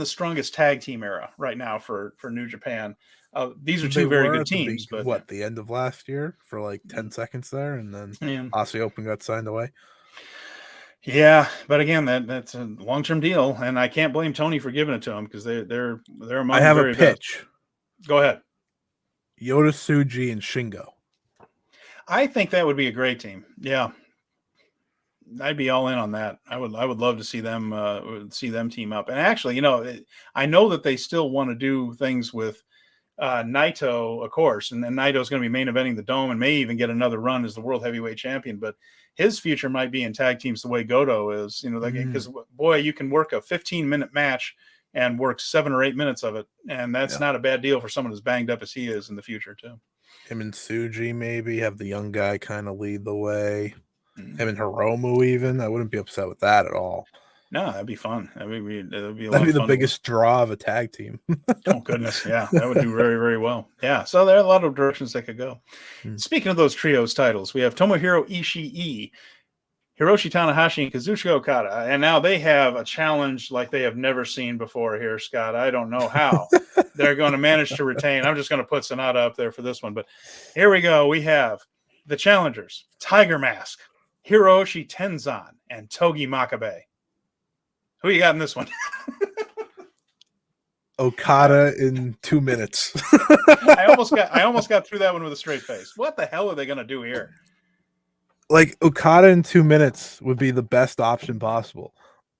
Speaker 1: strongest tag team era right now for New Japan. These are two very good teams.
Speaker 2: But the end of last year for like 10 seconds there, and then Aussie Open got signed away.
Speaker 1: Yeah, but again, that's a long-term deal, and I can't blame Tony for giving it to him because they're among.
Speaker 2: I have a pitch.
Speaker 1: Best. Go ahead.
Speaker 2: Yota Tsuji and Shingo. I
Speaker 1: think that would be a great team. Yeah, I'd be all in on that. I would love to see them team up. And actually, I know that they still want to do things with Naito, of course, and then Naito's going to be main eventing the Dome and may even get another run as the world heavyweight champion, but his future might be in tag teams the way Goto is, because boy, you can work a 15-minute match and work 7 or 8 minutes of it. And that's not a bad deal for someone as banged up as he is in the future too.
Speaker 2: Him and Tsuji maybe have the young guy kind of lead the way. Him and Hiromu even. I wouldn't be upset with that at all.
Speaker 1: No, that'd be fun. That'd be
Speaker 2: the biggest draw of a tag team.
Speaker 1: Oh goodness, yeah, that would do very, very well. Yeah, so there are a lot of directions that could go. Speaking of those trios titles, we have Tomohiro Ishii, Hiroshi Tanahashi, and Kazuchika Okada, and now they have a challenge like they have never seen before here, Scott. I don't know how they're going to manage to retain. I'm just going to put SANADA up there for this one, but here we go. We have the challengers: Tiger Mask, Hiroshi Tenzan, and Togi Makabe. Who you got in this one?
Speaker 2: Okada in 2 minutes.
Speaker 1: I almost got through that one with a straight face. What the hell are they going to do here?
Speaker 2: Like Okada in 2 minutes would be the best option possible.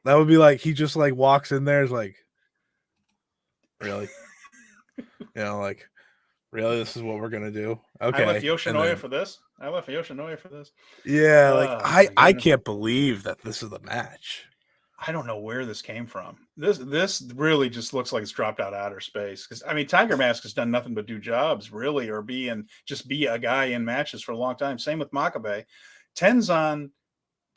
Speaker 2: That would be like he just like walks in there is like, really, really, this is what we're gonna do. Okay,
Speaker 1: I left Yoshinoya for this.
Speaker 2: Yeah, I can't believe that this is the match.
Speaker 1: I don't know where this came from. This really just looks like it's dropped out of outer space. Because I mean, Tiger Mask has done nothing but do jobs, really, or be a guy in matches for a long time. Same with Makabe. Tenzan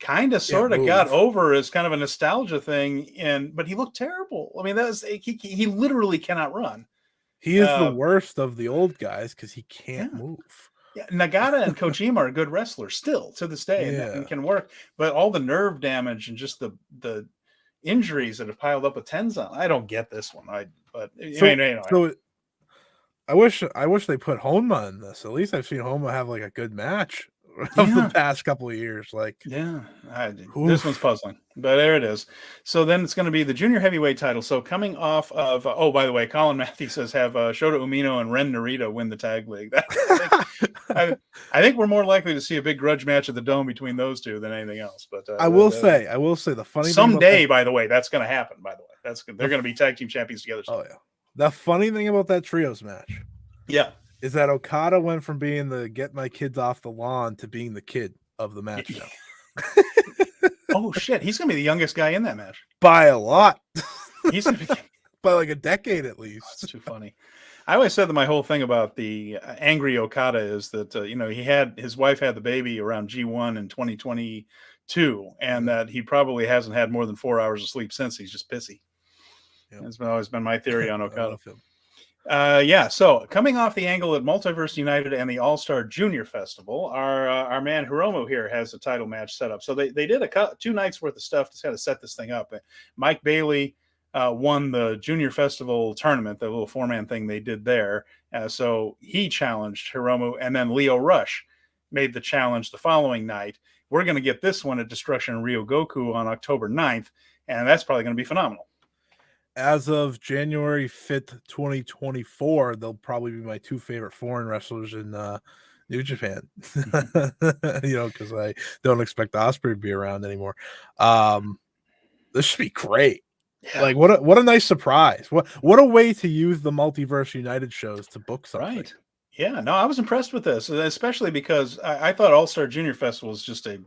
Speaker 1: kind of sort of got over as kind of a nostalgia thing, but he looked terrible. I mean, he literally cannot run.
Speaker 2: He is the worst of the old guys because he can't move.
Speaker 1: Yeah, Nagata and Kojima are good wrestlers still to this day and can work, but all the nerve damage and just the injuries that have piled up with Tenzan, I don't get this one. But
Speaker 2: so I wish they put Honma in this. At least I've seen Honma have like a good match of the past couple of years. Like,
Speaker 1: this one's puzzling, but there it is. So then it's going to be the junior heavyweight title. So coming off of, by the way, Colin Matthews says have Shota Umino and Ren Narita win the tag league. I think we're more likely to see a big grudge match at the Dome between those two than anything else. But
Speaker 2: I will say the funny
Speaker 1: someday, by the way, that's going to happen. By the way, they're going to be tag team champions together.
Speaker 2: Oh yeah, the funny thing about that trios match, is that Okada went from being the get my kids off the lawn to being the kid of the match now.
Speaker 1: Oh shit, he's gonna be the youngest guy in that match
Speaker 2: by a lot.
Speaker 1: He's gonna be
Speaker 2: by like a decade at least.
Speaker 1: Oh, that's too funny. I always said that my whole thing about the angry Okada is that his wife had the baby around G1 in 2022, and that he probably hasn't had more than 4 hours of sleep since. He's just pissy. That's always been my theory on Okada. So coming off the angle at Multiverse United and the All-Star Junior Festival, our man Hiromu here has a title match set up. So they did 2 nights worth of stuff to kind of set this thing up. Mike Bailey won the Junior Festival tournament, the little 4-man thing they did there. So he challenged Hiromu, and then Leo Rush made the challenge the following night. We're going to get this one at Destruction in Ryogoku on October 9th, and that's probably going to be phenomenal.
Speaker 2: As of January 5th, 2024, they'll probably be my 2 favorite foreign wrestlers in New Japan. Because I don't expect Ospreay to be around anymore. This should be great. Yeah. Like what a nice surprise. What a way to use the Multiverse United shows to book something.
Speaker 1: Right. Yeah, no, I was impressed with this, especially because I thought All-Star Junior Festival was just a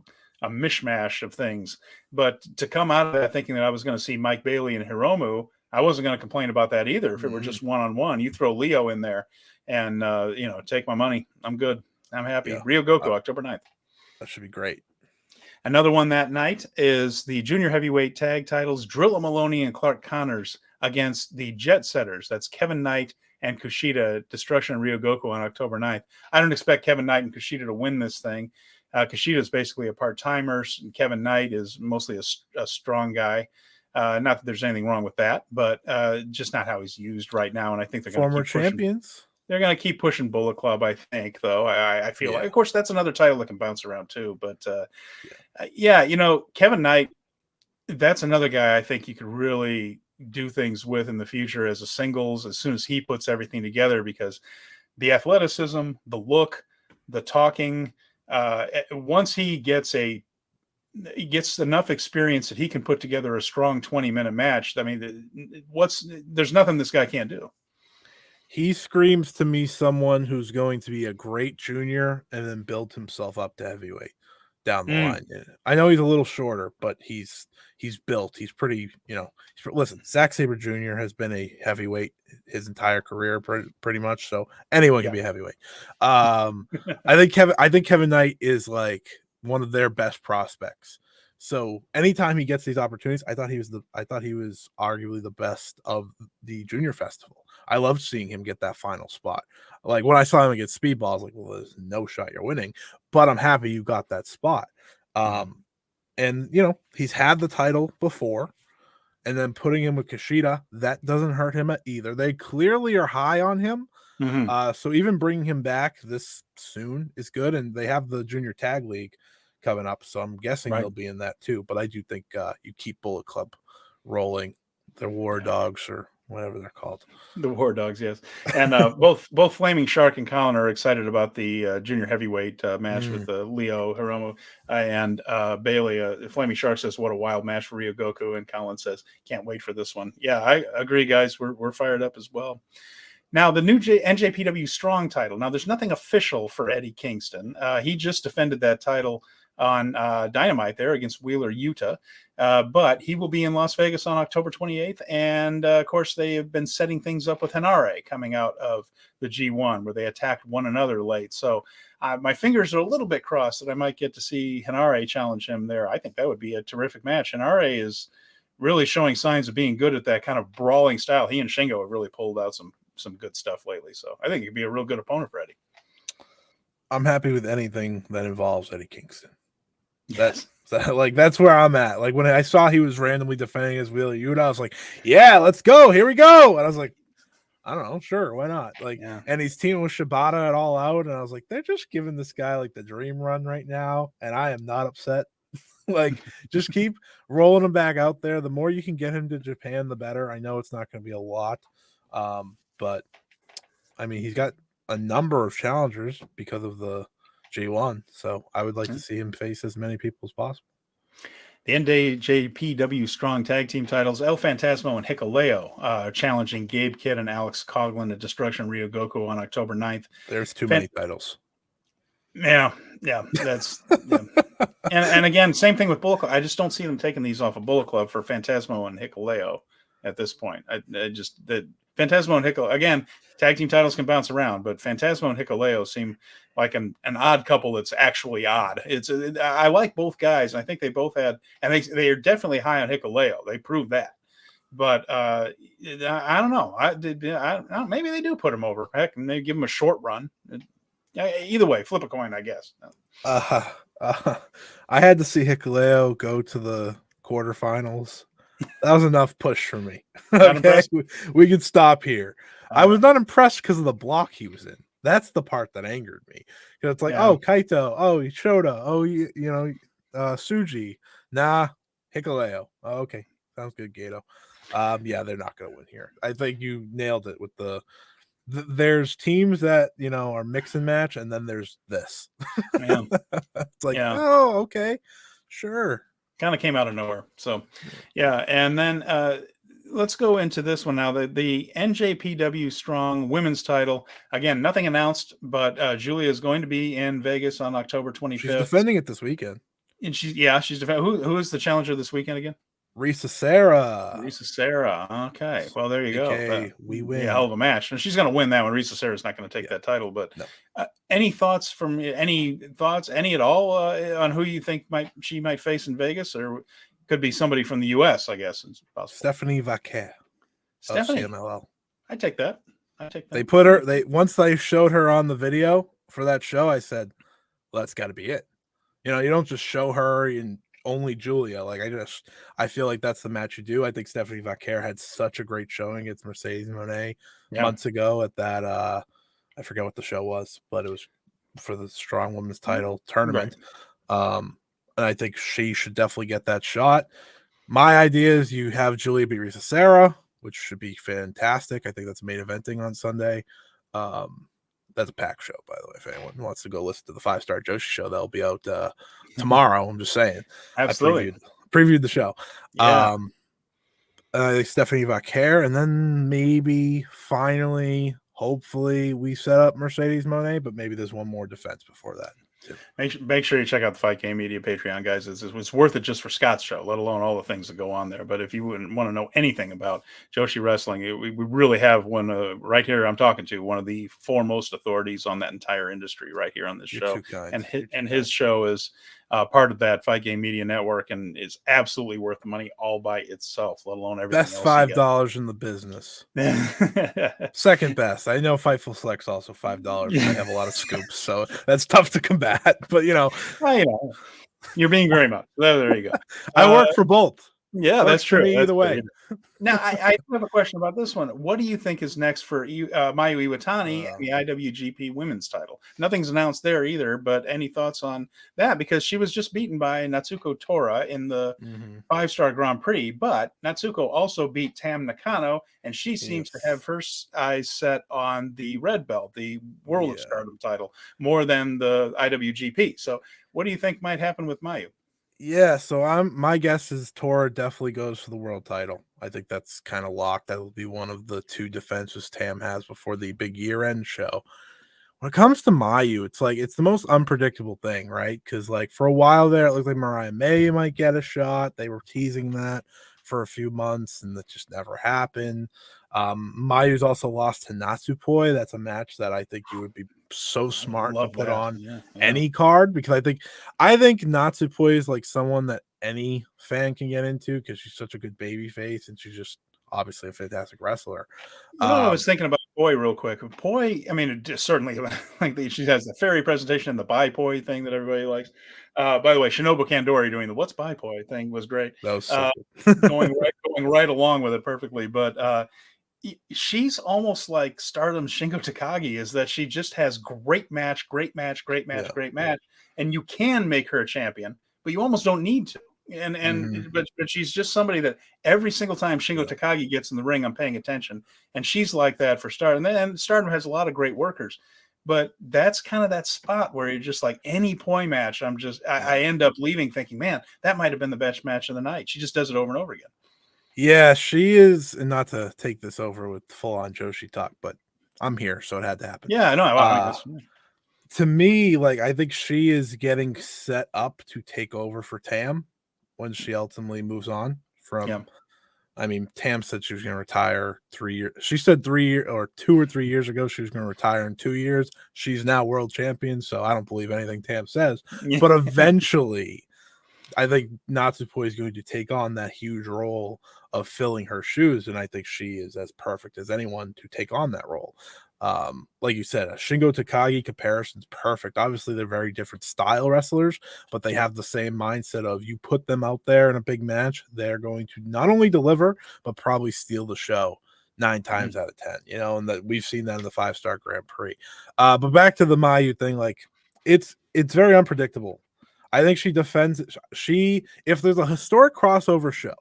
Speaker 1: mishmash of things. But to come out of that thinking that I was going to see Mike Bailey and Hiromu, I wasn't going to complain about that either. If it were just one-on-one, you throw Leo in there and, take my money. I'm good. I'm happy. Yeah. Ryogoku, October 9th.
Speaker 2: That should be great.
Speaker 1: Another one that night is the junior heavyweight tag titles, Drilla Maloney and Clark Connors against the Jet Setters. That's Kevin Knight and Kushida, Destruction in Ryogoku on October 9th. I don't expect Kevin Knight and Kushida to win this thing. Kushida is basically a part-timer, and Kevin Knight is mostly a strong guy. Not that there's anything wrong with that, but just not how he's used right now. And I think they're going to keep
Speaker 2: champions.
Speaker 1: They're going to keep pushing Bullet Club, I think, though. I feel like, of course, that's another title that can bounce around too. But Kevin Knight, that's another guy I think you could really do things with in the future as a singles as soon as he puts everything together, because the athleticism, the look, the talking, once he gets enough experience that he can put together a strong 20-minute match. I mean, there's nothing this guy can't do.
Speaker 2: He screams to me someone who's going to be a great junior and then build himself up to heavyweight down the line. I know he's a little shorter, but he's built. He's pretty, listen, Zack Sabre Jr. has been a heavyweight his entire career, pretty much. So anyone can be a heavyweight. I think Kevin Knight is like one of their best prospects. So anytime he gets these opportunities, I thought he was arguably the best of the junior festival. I loved seeing him get that final spot. Like when I saw him against Speedball, I was like, well, there's no shot you're winning, but I'm happy you got that spot. And he's had the title before, and then putting him with Kushida, that doesn't hurt him either. They clearly are high on him. So even bringing him back this soon is good. And they have the junior tag league coming up, so I'm guessing they'll be in that too. But I do think you keep Bullet Club rolling, the War Dogs or whatever they're called.
Speaker 1: The War Dogs, yes. And both Flaming Shark and Colin are excited about the junior heavyweight match with Leo, Hiromu, and Bailey. Flaming Shark says, what a wild match for Ryogoku, and Colin says, can't wait for this one. Yeah, I agree, guys. We're fired up as well. Now, the new NJPW Strong title. Now, there's nothing official for Eddie Kingston. He just defended that title on Dynamite there against Wheeler Yuta. But he will be in Las Vegas on October 28th. And, of course, they have been setting things up with Henare coming out of the G1, where they attacked one another late. So my fingers are a little bit crossed that I might get to see Henare challenge him there. I think that would be a terrific match. Henare is really showing signs of being good at that kind of brawling style. He and Shingo have really pulled out some good stuff lately. So I think he'd be a real good opponent for Eddie.
Speaker 2: I'm happy with anything that involves Eddie Kingston. That's where I'm at. Like when I saw he was randomly defending his Wheeler Yuta, I was like, yeah, let's go. Here we go. And I was like, I don't know, sure, why not? Like,
Speaker 1: Yeah.
Speaker 2: and he's teaming with Shibata at All Out, and I was like, they're just giving this guy like the dream run right now, and I am not upset. Like, just keep rolling him back out there. The more you can get him to Japan, the better. I know it's not going to be a lot, but I mean, he's got a number of challengers because of the G1, so I would like to see him face as many people as possible.
Speaker 1: The NJPW Strong Tag Team titles, El Phantasmo and Hikuleo challenging Gabe Kidd and Alex Coughlin at Destruction Ryogoku on October 9th.
Speaker 2: There's too many titles.
Speaker 1: Yeah, that's yeah. And again, same thing with Bullet Club. I just don't see them taking these off of Bullet Club for Phantasmo and Hikuleo at this point. I just that Phantasmo and Hikuleo, again, tag team titles can bounce around, but Phantasmo and Hikuleo seem like an odd couple that's actually odd. I like both guys. And I think they both had, and they are definitely high on Hikuleo. They proved that. But I don't know. I don't know. Maybe they do put him over. Heck, and they give him a short run. Either way, flip a coin, I guess.
Speaker 2: I had to see Hikuleo go to the quarterfinals. That was enough push for me. Okay, we can stop here. I was not impressed because of the block he was in. That's the part that angered me. Because it's like, oh, Kaito, oh, Shota, oh, Suji. Nah, Hikuleo. Oh, okay, sounds good, Gato. Yeah, they're not going to win here. I think you nailed it with there's teams that are mix and match, and then there's this.
Speaker 1: Yeah.
Speaker 2: It's like, oh, okay, sure.
Speaker 1: Kind of came out of nowhere. So, yeah, and then let's go into this one now. The NJPW Strong Women's Title. Again, nothing announced, but Giulia is going to be in Vegas on October 25th.
Speaker 2: She's defending it this weekend.
Speaker 1: And she's defending. Who is the challenger this weekend again?
Speaker 2: Risa Sera.
Speaker 1: Okay. Well, there you go.
Speaker 2: We win.
Speaker 1: Yeah, hell of a match. And she's going to win that one. Risa Sera's not going to take that title. But any thoughts any at all on who you think she might face in Vegas, or could be somebody from the U.S. I guess is possible.
Speaker 2: Stephanie Vaquer.
Speaker 1: Stephanie.
Speaker 2: CMLL.
Speaker 1: I take that.
Speaker 2: They put her. Once they showed her on the video for that show, I said, well, that's got to be it. You don't just show her in only Giulia. Like, I feel like that's the match you do. I think Stephanie Vaquer had such a great showing against Mercedes Moné months ago at that I forget what the show was, but it was for the Strong Women's title tournament. Right. And I think she should definitely get that shot. My idea is you have Giulia beat Risa Sera, which should be fantastic. I think that's main eventing on Sunday. That's a packed show, by the way. If anyone wants to go listen to the 5-Star Joshi show, that'll be out tomorrow. I'm just saying.
Speaker 1: Absolutely.
Speaker 2: I previewed the show. Yeah. I think Stephanie Vaquer, and then maybe finally, hopefully, we set up Mercedes Moné, but maybe there's one more defense before that.
Speaker 1: Make sure you check out the Fight Game Media Patreon, guys. It's worth it just for Scott's show, let alone all the things that go on there. But if you wouldn't want to know anything about Joshi Wrestling, we really have one right here. I'm talking to one of the foremost authorities on that entire industry right here on this show. And his show is part of that Fight Game Media Network and is absolutely worth the money all by itself, let alone everything
Speaker 2: best
Speaker 1: else.
Speaker 2: $5 in the business. Second best. I know Fightful Select's also $5, but I have a lot of scoops, so that's tough to combat. But
Speaker 1: well, you're being very much. There you go.
Speaker 2: I work for both.
Speaker 1: Yeah, that's true.
Speaker 2: Either way.
Speaker 1: Now, I have a question about this one. What do you think is next for Mayu Iwatani and the IWGP Women's title? Nothing's announced there either, but any thoughts on that? Because she was just beaten by Natsuko Tora in the 5-Star Grand Prix, but Natsuko also beat Tam Nakano, and she seems to have her eyes set on the red belt, the World of Stardom title, more than the IWGP. So what do you think might happen with Mayu?
Speaker 2: Yeah, so my guess is Tora definitely goes for the world title. I think that's kind of locked. That will be one of the two defenses Tam has before the big year-end show. When it comes to Mayu, it's the most unpredictable thing, right? Because for a while there, it looked like Mariah May might get a shot. They were teasing that for a few months, and that just never happened. Mayu's also lost to Natsupoi. That's a match that I think you would be so smart to put on any card, because I think Natsupoi is someone that any fan can get into because she's such a good baby face and she's just obviously a fantastic wrestler.
Speaker 1: I was thinking about Poi real quick. Poi, I mean, it just certainly she has the fairy presentation and the Bai Poi thing that everybody likes. By the way, Shinobu Kandori doing the "What's Bai Poi" thing was great.
Speaker 2: That was so
Speaker 1: going right along with it perfectly. But she's almost like Stardom Shingo Takagi, is that she just has great match, and you can make her a champion, but you almost don't need to. But she's just somebody that every single time Shingo Takagi gets in the ring, I'm paying attention, and she's like that for Stardom. And Stardom has a lot of great workers, but that's kind of that spot where you're just like, any poi match, I end up leaving thinking, man, that might have been the best match of the night. She just does it over and over again.
Speaker 2: Yeah, she is, and not to take this over with full-on Joshi talk, but I'm here, so it had to happen.
Speaker 1: Yeah, I know.
Speaker 2: To me, like, I think she is getting set up to take over for Tam when she ultimately moves on from. I mean, Tam said she was going to retire 3 years. She said 3 years or 2 or 3 years ago she was going to retire in 2 years. She's now world champion, so I don't believe anything Tam says. But eventually, I think Natsupoi is going to take on that huge role of filling her shoes, and I think she is as perfect as anyone to take on that role. Like you said, a Shingo Takagi comparison is perfect. Obviously, they're very different style wrestlers, but they have the same mindset of, you put them out there in a big match, they're going to not only deliver, but probably steal the show 9 times out of 10, and that we've seen that in the 5-star Grand Prix. But back to the Mayu thing, like, it's very unpredictable. I think she defends it. If there's a historic crossover show,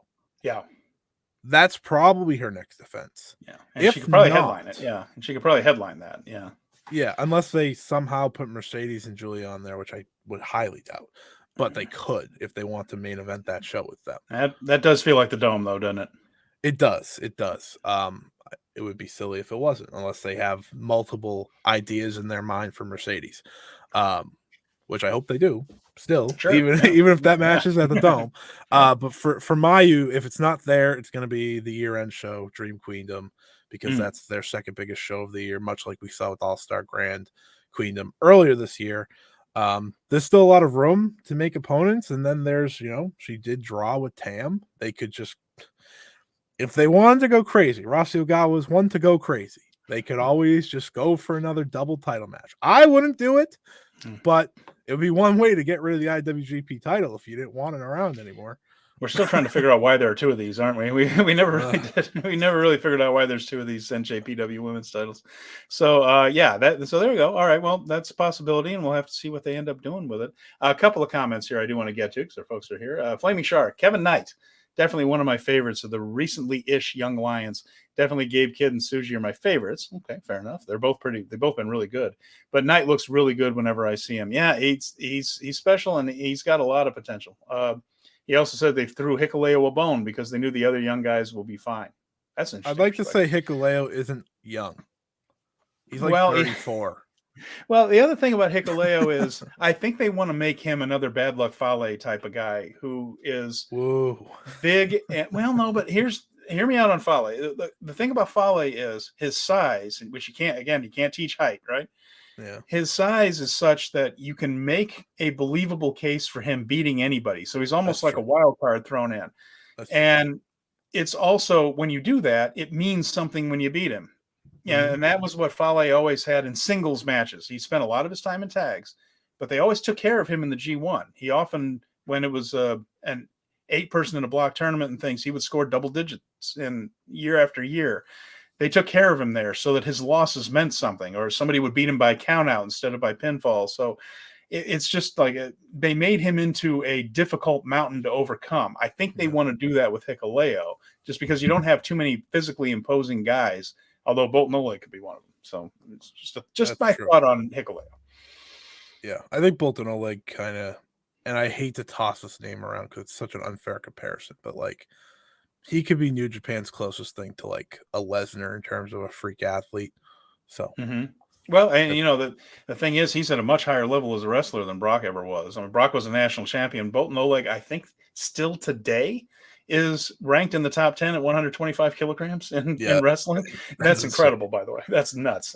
Speaker 2: that's probably her next defense.
Speaker 1: Yeah, and she could probably headline it. Yeah, and she could probably headline that. Yeah,
Speaker 2: yeah, unless they somehow put Mercedes and Giulia on there, which I would highly doubt. But they could if they want to main event that show with them.
Speaker 1: That does feel like the Dome, though, doesn't it?
Speaker 2: It does. It does. It would be silly if it wasn't, unless they have multiple ideas in their mind for Mercedes, which I hope they do. Still, sure, even if that match is at the Dome. But for Mayu, if it's not there, it's going to be the year-end show, Dream Queendom, because that's their second biggest show of the year, much like we saw with All-Star Grand Queendom earlier this year. There's still a lot of room to make opponents, and then there's, she did draw with Tam. They could just, if they wanted to go crazy, Rossy Ogawa's one to go crazy. They could always just go for another double title match. I wouldn't do it, but it would be one way to get rid of the IWGP title if you didn't want it around anymore.
Speaker 1: We're still trying to figure out why there are 2 of these, aren't we? We never really did. We never really figured out why there's 2 of these NJPW women's titles. So so there we go. All right, well, that's a possibility, and we'll have to see what they end up doing with it. A couple of comments here I do want to get to because our folks are here. Flaming Shark, Kevin Knight, definitely one of my favorites of the recently-ish Young Lions. Definitely Gabe Kidd and Tsuji are my favorites. Okay, fair enough. They've both been really good. But Knight looks really good whenever I see him. Yeah, he's special, and he's got a lot of potential. He also said they threw Hikuleo a bone because they knew the other young guys will be fine. That's interesting.
Speaker 2: I'd like to say Hikuleo isn't young. He's like 34.
Speaker 1: Well, the other thing about Hikuleo is I think they want to make him another Bad Luck Fale type of guy who is big. No, but hear me out on Fale. The thing about Fale is his size, which you can't teach height, right?
Speaker 2: Yeah.
Speaker 1: His size is such that you can make a believable case for him beating anybody. So he's almost like a wild card thrown in. And it's also, when you do that, it means something when you beat him. Yeah, and that was what Fale always had in singles matches. He spent a lot of his time in tags, but they always took care of him in the G1. He often, when it was an 8-person in a block tournament and things, he would score double digits in year after year. They took care of him there so that his losses meant something, or somebody would beat him by count out instead of by pinfall. So it's just like they made him into a difficult mountain to overcome. I think they want to do that with Hikuleo, just because you don't have too many physically imposing guys, although Bolton Oleg could be one of them. So it's just my thought on Hikuleo.
Speaker 2: Yeah, I think Bolton Oleg kind of, and I hate to toss this name around because it's such an unfair comparison, but like, he could be New Japan's closest thing to like a Lesnar in terms of a freak athlete. So,
Speaker 1: well, and the thing is, he's at a much higher level as a wrestler than Brock ever was. I mean, Brock was a national champion. Bolton Oleg, I think, still today is ranked in the top 10 at 125 kilograms in wrestling. That's incredible, by the way. That's nuts.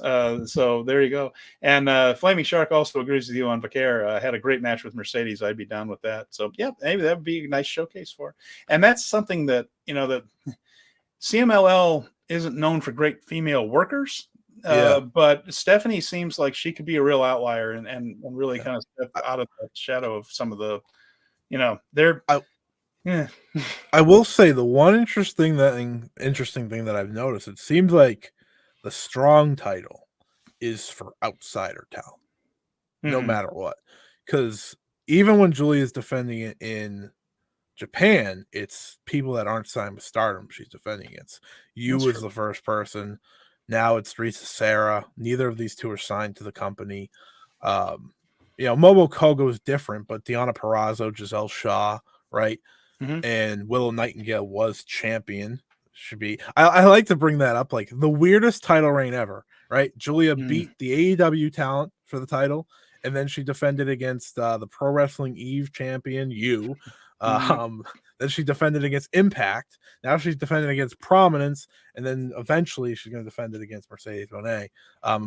Speaker 1: So there you go. And Flaming Shark also agrees with you on Vaquer. Had a great match with Mercedes. I'd be down with that. So, yeah, maybe that would be a nice showcase for her. And that's something that, that CMLL isn't known for great female workers. But Stephanie seems like she could be a real outlier and really kind of step out of the shadow of some of the, Yeah.
Speaker 2: I will say the one interesting thing that I've noticed, it seems like the strong title is for outsider talent, no matter what. Because even when Giulia is defending it in Japan, it's people that aren't signed with Stardom she's defending against. You
Speaker 1: That's
Speaker 2: was
Speaker 1: true.
Speaker 2: the first person. Now it's Risa Sarah. Neither of these two are signed to the company. Momo Kogo is different, but Deonna Purrazzo, Giselle Shaw, right? And Willow Nightingale was champion. Should be. I like to bring that up, like the weirdest title reign ever, right? Giulia beat the AEW talent for the title, and then she defended against the Pro Wrestling Eve champion, then she defended against Impact. Now she's defending against Prominence, and then eventually she's going to defend it against Mercedes Moné,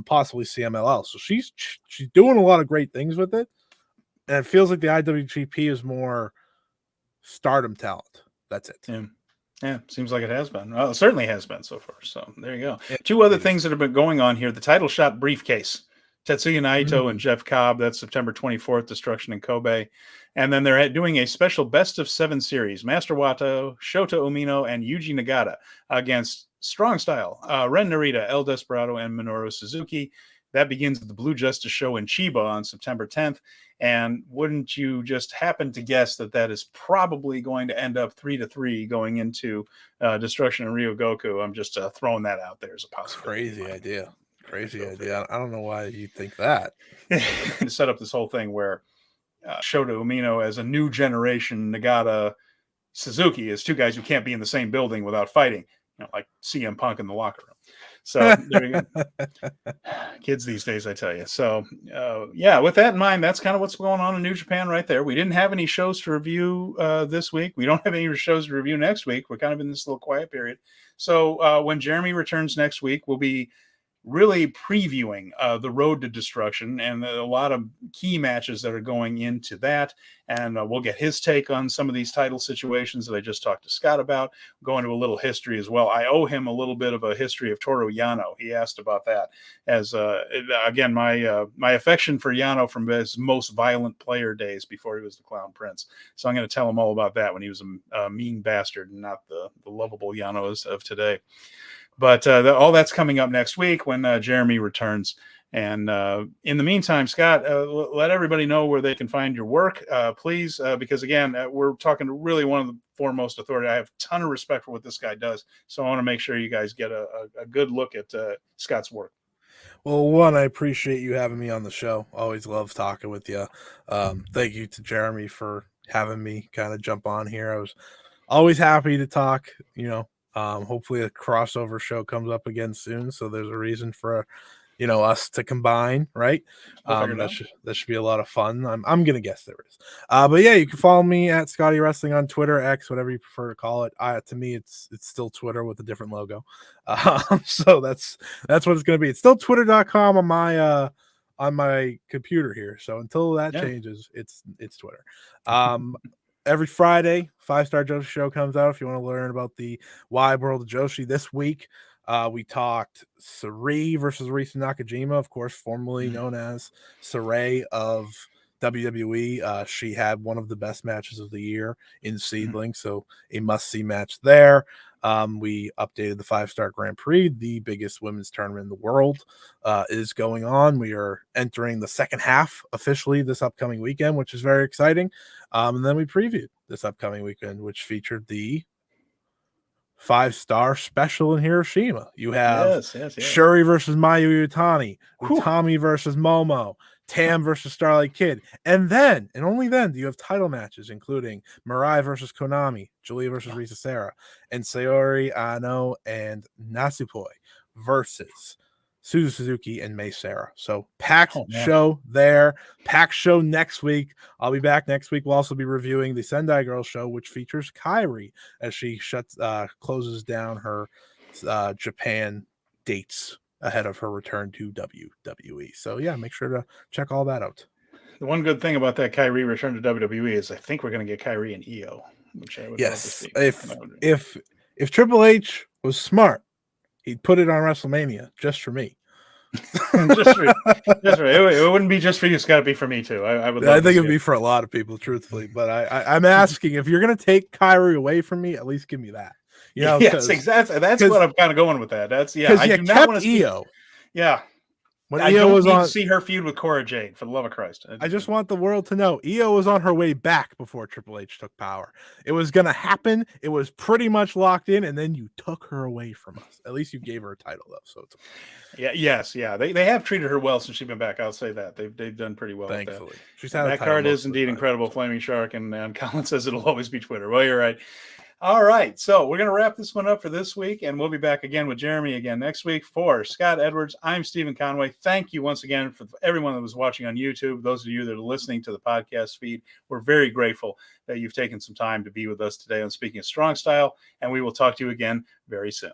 Speaker 2: possibly CMLL. So she's doing a lot of great things with it, and it feels like the IWGP is more Stardom talent. That's it.
Speaker 1: Yeah, seems like it has been. Well, it certainly has been so far. So there you go.
Speaker 2: Yeah,
Speaker 1: Two other things that have been going on here. The title shot briefcase. Tetsuya Naito and
Speaker 2: Mm.
Speaker 1: Jeff Cobb. That's September 24th, Destruction in Kobe. And then they're doing a special best of 7 series. Master Wato, Shota Umino, and Yuji Nagata against Strong Style, Ren Narita, El Desperado, and Minoru Suzuki. That begins at the Blue Justice show in Chiba on September 10th. And wouldn't you just happen to guess that that is probably going to end up 3-3 going into Destruction in Ryogoku? I'm just throwing that out there as a possibility.
Speaker 2: Crazy idea. I don't know why you think that.
Speaker 1: To set up this whole thing where Shota Umino as a new generation Nagata Suzuki is two guys who can't be in the same building without fighting, like CM Punk in the locker room. So there you go. Kids these days, I tell you. So with that in mind, that's kind of what's going on in New Japan right there. We didn't have any shows to review this week. We don't have any shows to review next week. We're kind of in this little quiet period. So when Jeremy returns next week, we'll be really previewing the Road to Destruction and a lot of key matches that are going into that. And we'll get his take on some of these title situations that I just talked to Scott about. Go into a little history as well. I owe him a little bit of a history of Toru Yano. He asked about that. As again, my affection for Yano from his most violent player days before he was the Clown Prince. So I'm going to tell him all about that when he was a mean bastard and not the lovable Yano of today. But all that's coming up next week when Jeremy returns. And in the meantime, Scott, let everybody know where they can find your work, please, because, again, we're talking to really one of the foremost authority. I have a ton of respect for what this guy does. So I want to make sure you guys get a good look at Scott's work.
Speaker 2: Well, one, I appreciate you having me on the show. Always love talking with you. Thank you to Jeremy for having me kind of jump on here. I was always happy to talk, hopefully a crossover show comes up again soon. So there's a reason for, us to combine, right? That should be a lot of fun. I'm going to guess there is. But yeah, you can follow me at Scotty Wrestling on Twitter, X, whatever you prefer to call it. To me, it's still Twitter with a different logo. So that's what it's going to be. It's still twitter.com on my computer here. So until that changes, it's Twitter. Every Friday, 5-Star Joshi show comes out. If you want to learn about the wide world of Joshi this week, we talked Sarai versus Arisa Nakajima, of course, formerly known as Sarai of WWE. She had one of the best matches of the year in Seedling, so a must-see match there. We updated the 5-Star Grand Prix. The biggest women's tournament in the world is going on. We are entering the second half officially this upcoming weekend, which is very exciting. And then we previewed this upcoming weekend, which featured the 5-Star special in Hiroshima. You have Shuri versus Mayu Iwatani, Utami versus Momo, Tam versus Starlight Kid, and then, and only then, do you have title matches, including Mirai versus Konami, Giulia versus Risa Sarah, and Sayori Ano and Natsupoi versus Suzuki and Mei Sarah. So packed show there, packed show next week. I'll be back next week. We'll also be reviewing the Sendai Girls show, which features Kairi as she closes down her Japan dates ahead of her return to WWE. So yeah, make sure to check all that out.
Speaker 1: The one good thing about that Kairi return to WWE is I think we're going to get Kairi and Io, which I would love to see.
Speaker 2: If Triple H was smart, he'd put it on WrestleMania just for me.
Speaker 1: It wouldn't be just for you. It's got to be for me too. I would.
Speaker 2: I think it'd be for a lot of people, truthfully. But I'm asking, if you're gonna take Kyrie away from me, at least give me that. You know,
Speaker 1: yes, exactly. That's what I'm kind of going with that. That's
Speaker 2: because
Speaker 1: I do not want to see
Speaker 2: Io.
Speaker 1: Yeah,
Speaker 2: when
Speaker 1: I
Speaker 2: Io
Speaker 1: don't
Speaker 2: was
Speaker 1: need
Speaker 2: on,
Speaker 1: to see her feud with Cora Jade. For the love of Christ,
Speaker 2: I just want the world to know Io was on her way back before Triple H took power. It was gonna happen. It was pretty much locked in, and then you took her away from us. At least you gave her a title, though. So it's
Speaker 1: They have treated her well since she's been back. I'll say that they've done pretty well.
Speaker 2: Thankfully,
Speaker 1: with that.
Speaker 2: She's had
Speaker 1: That card is indeed incredible. Flaming Shark and Colin says it'll always be Twitter. Well, you're right. All right, so we're going to wrap this one up for this week, and we'll be back again with Jeremy again next week. For Scott Edwards, I'm Stephen Conway. Thank you once again for everyone that was watching on YouTube. Those of you that are listening to the podcast feed, we're very grateful that you've taken some time to be with us today on Speaking of Strong Style, and we will talk to you again very soon.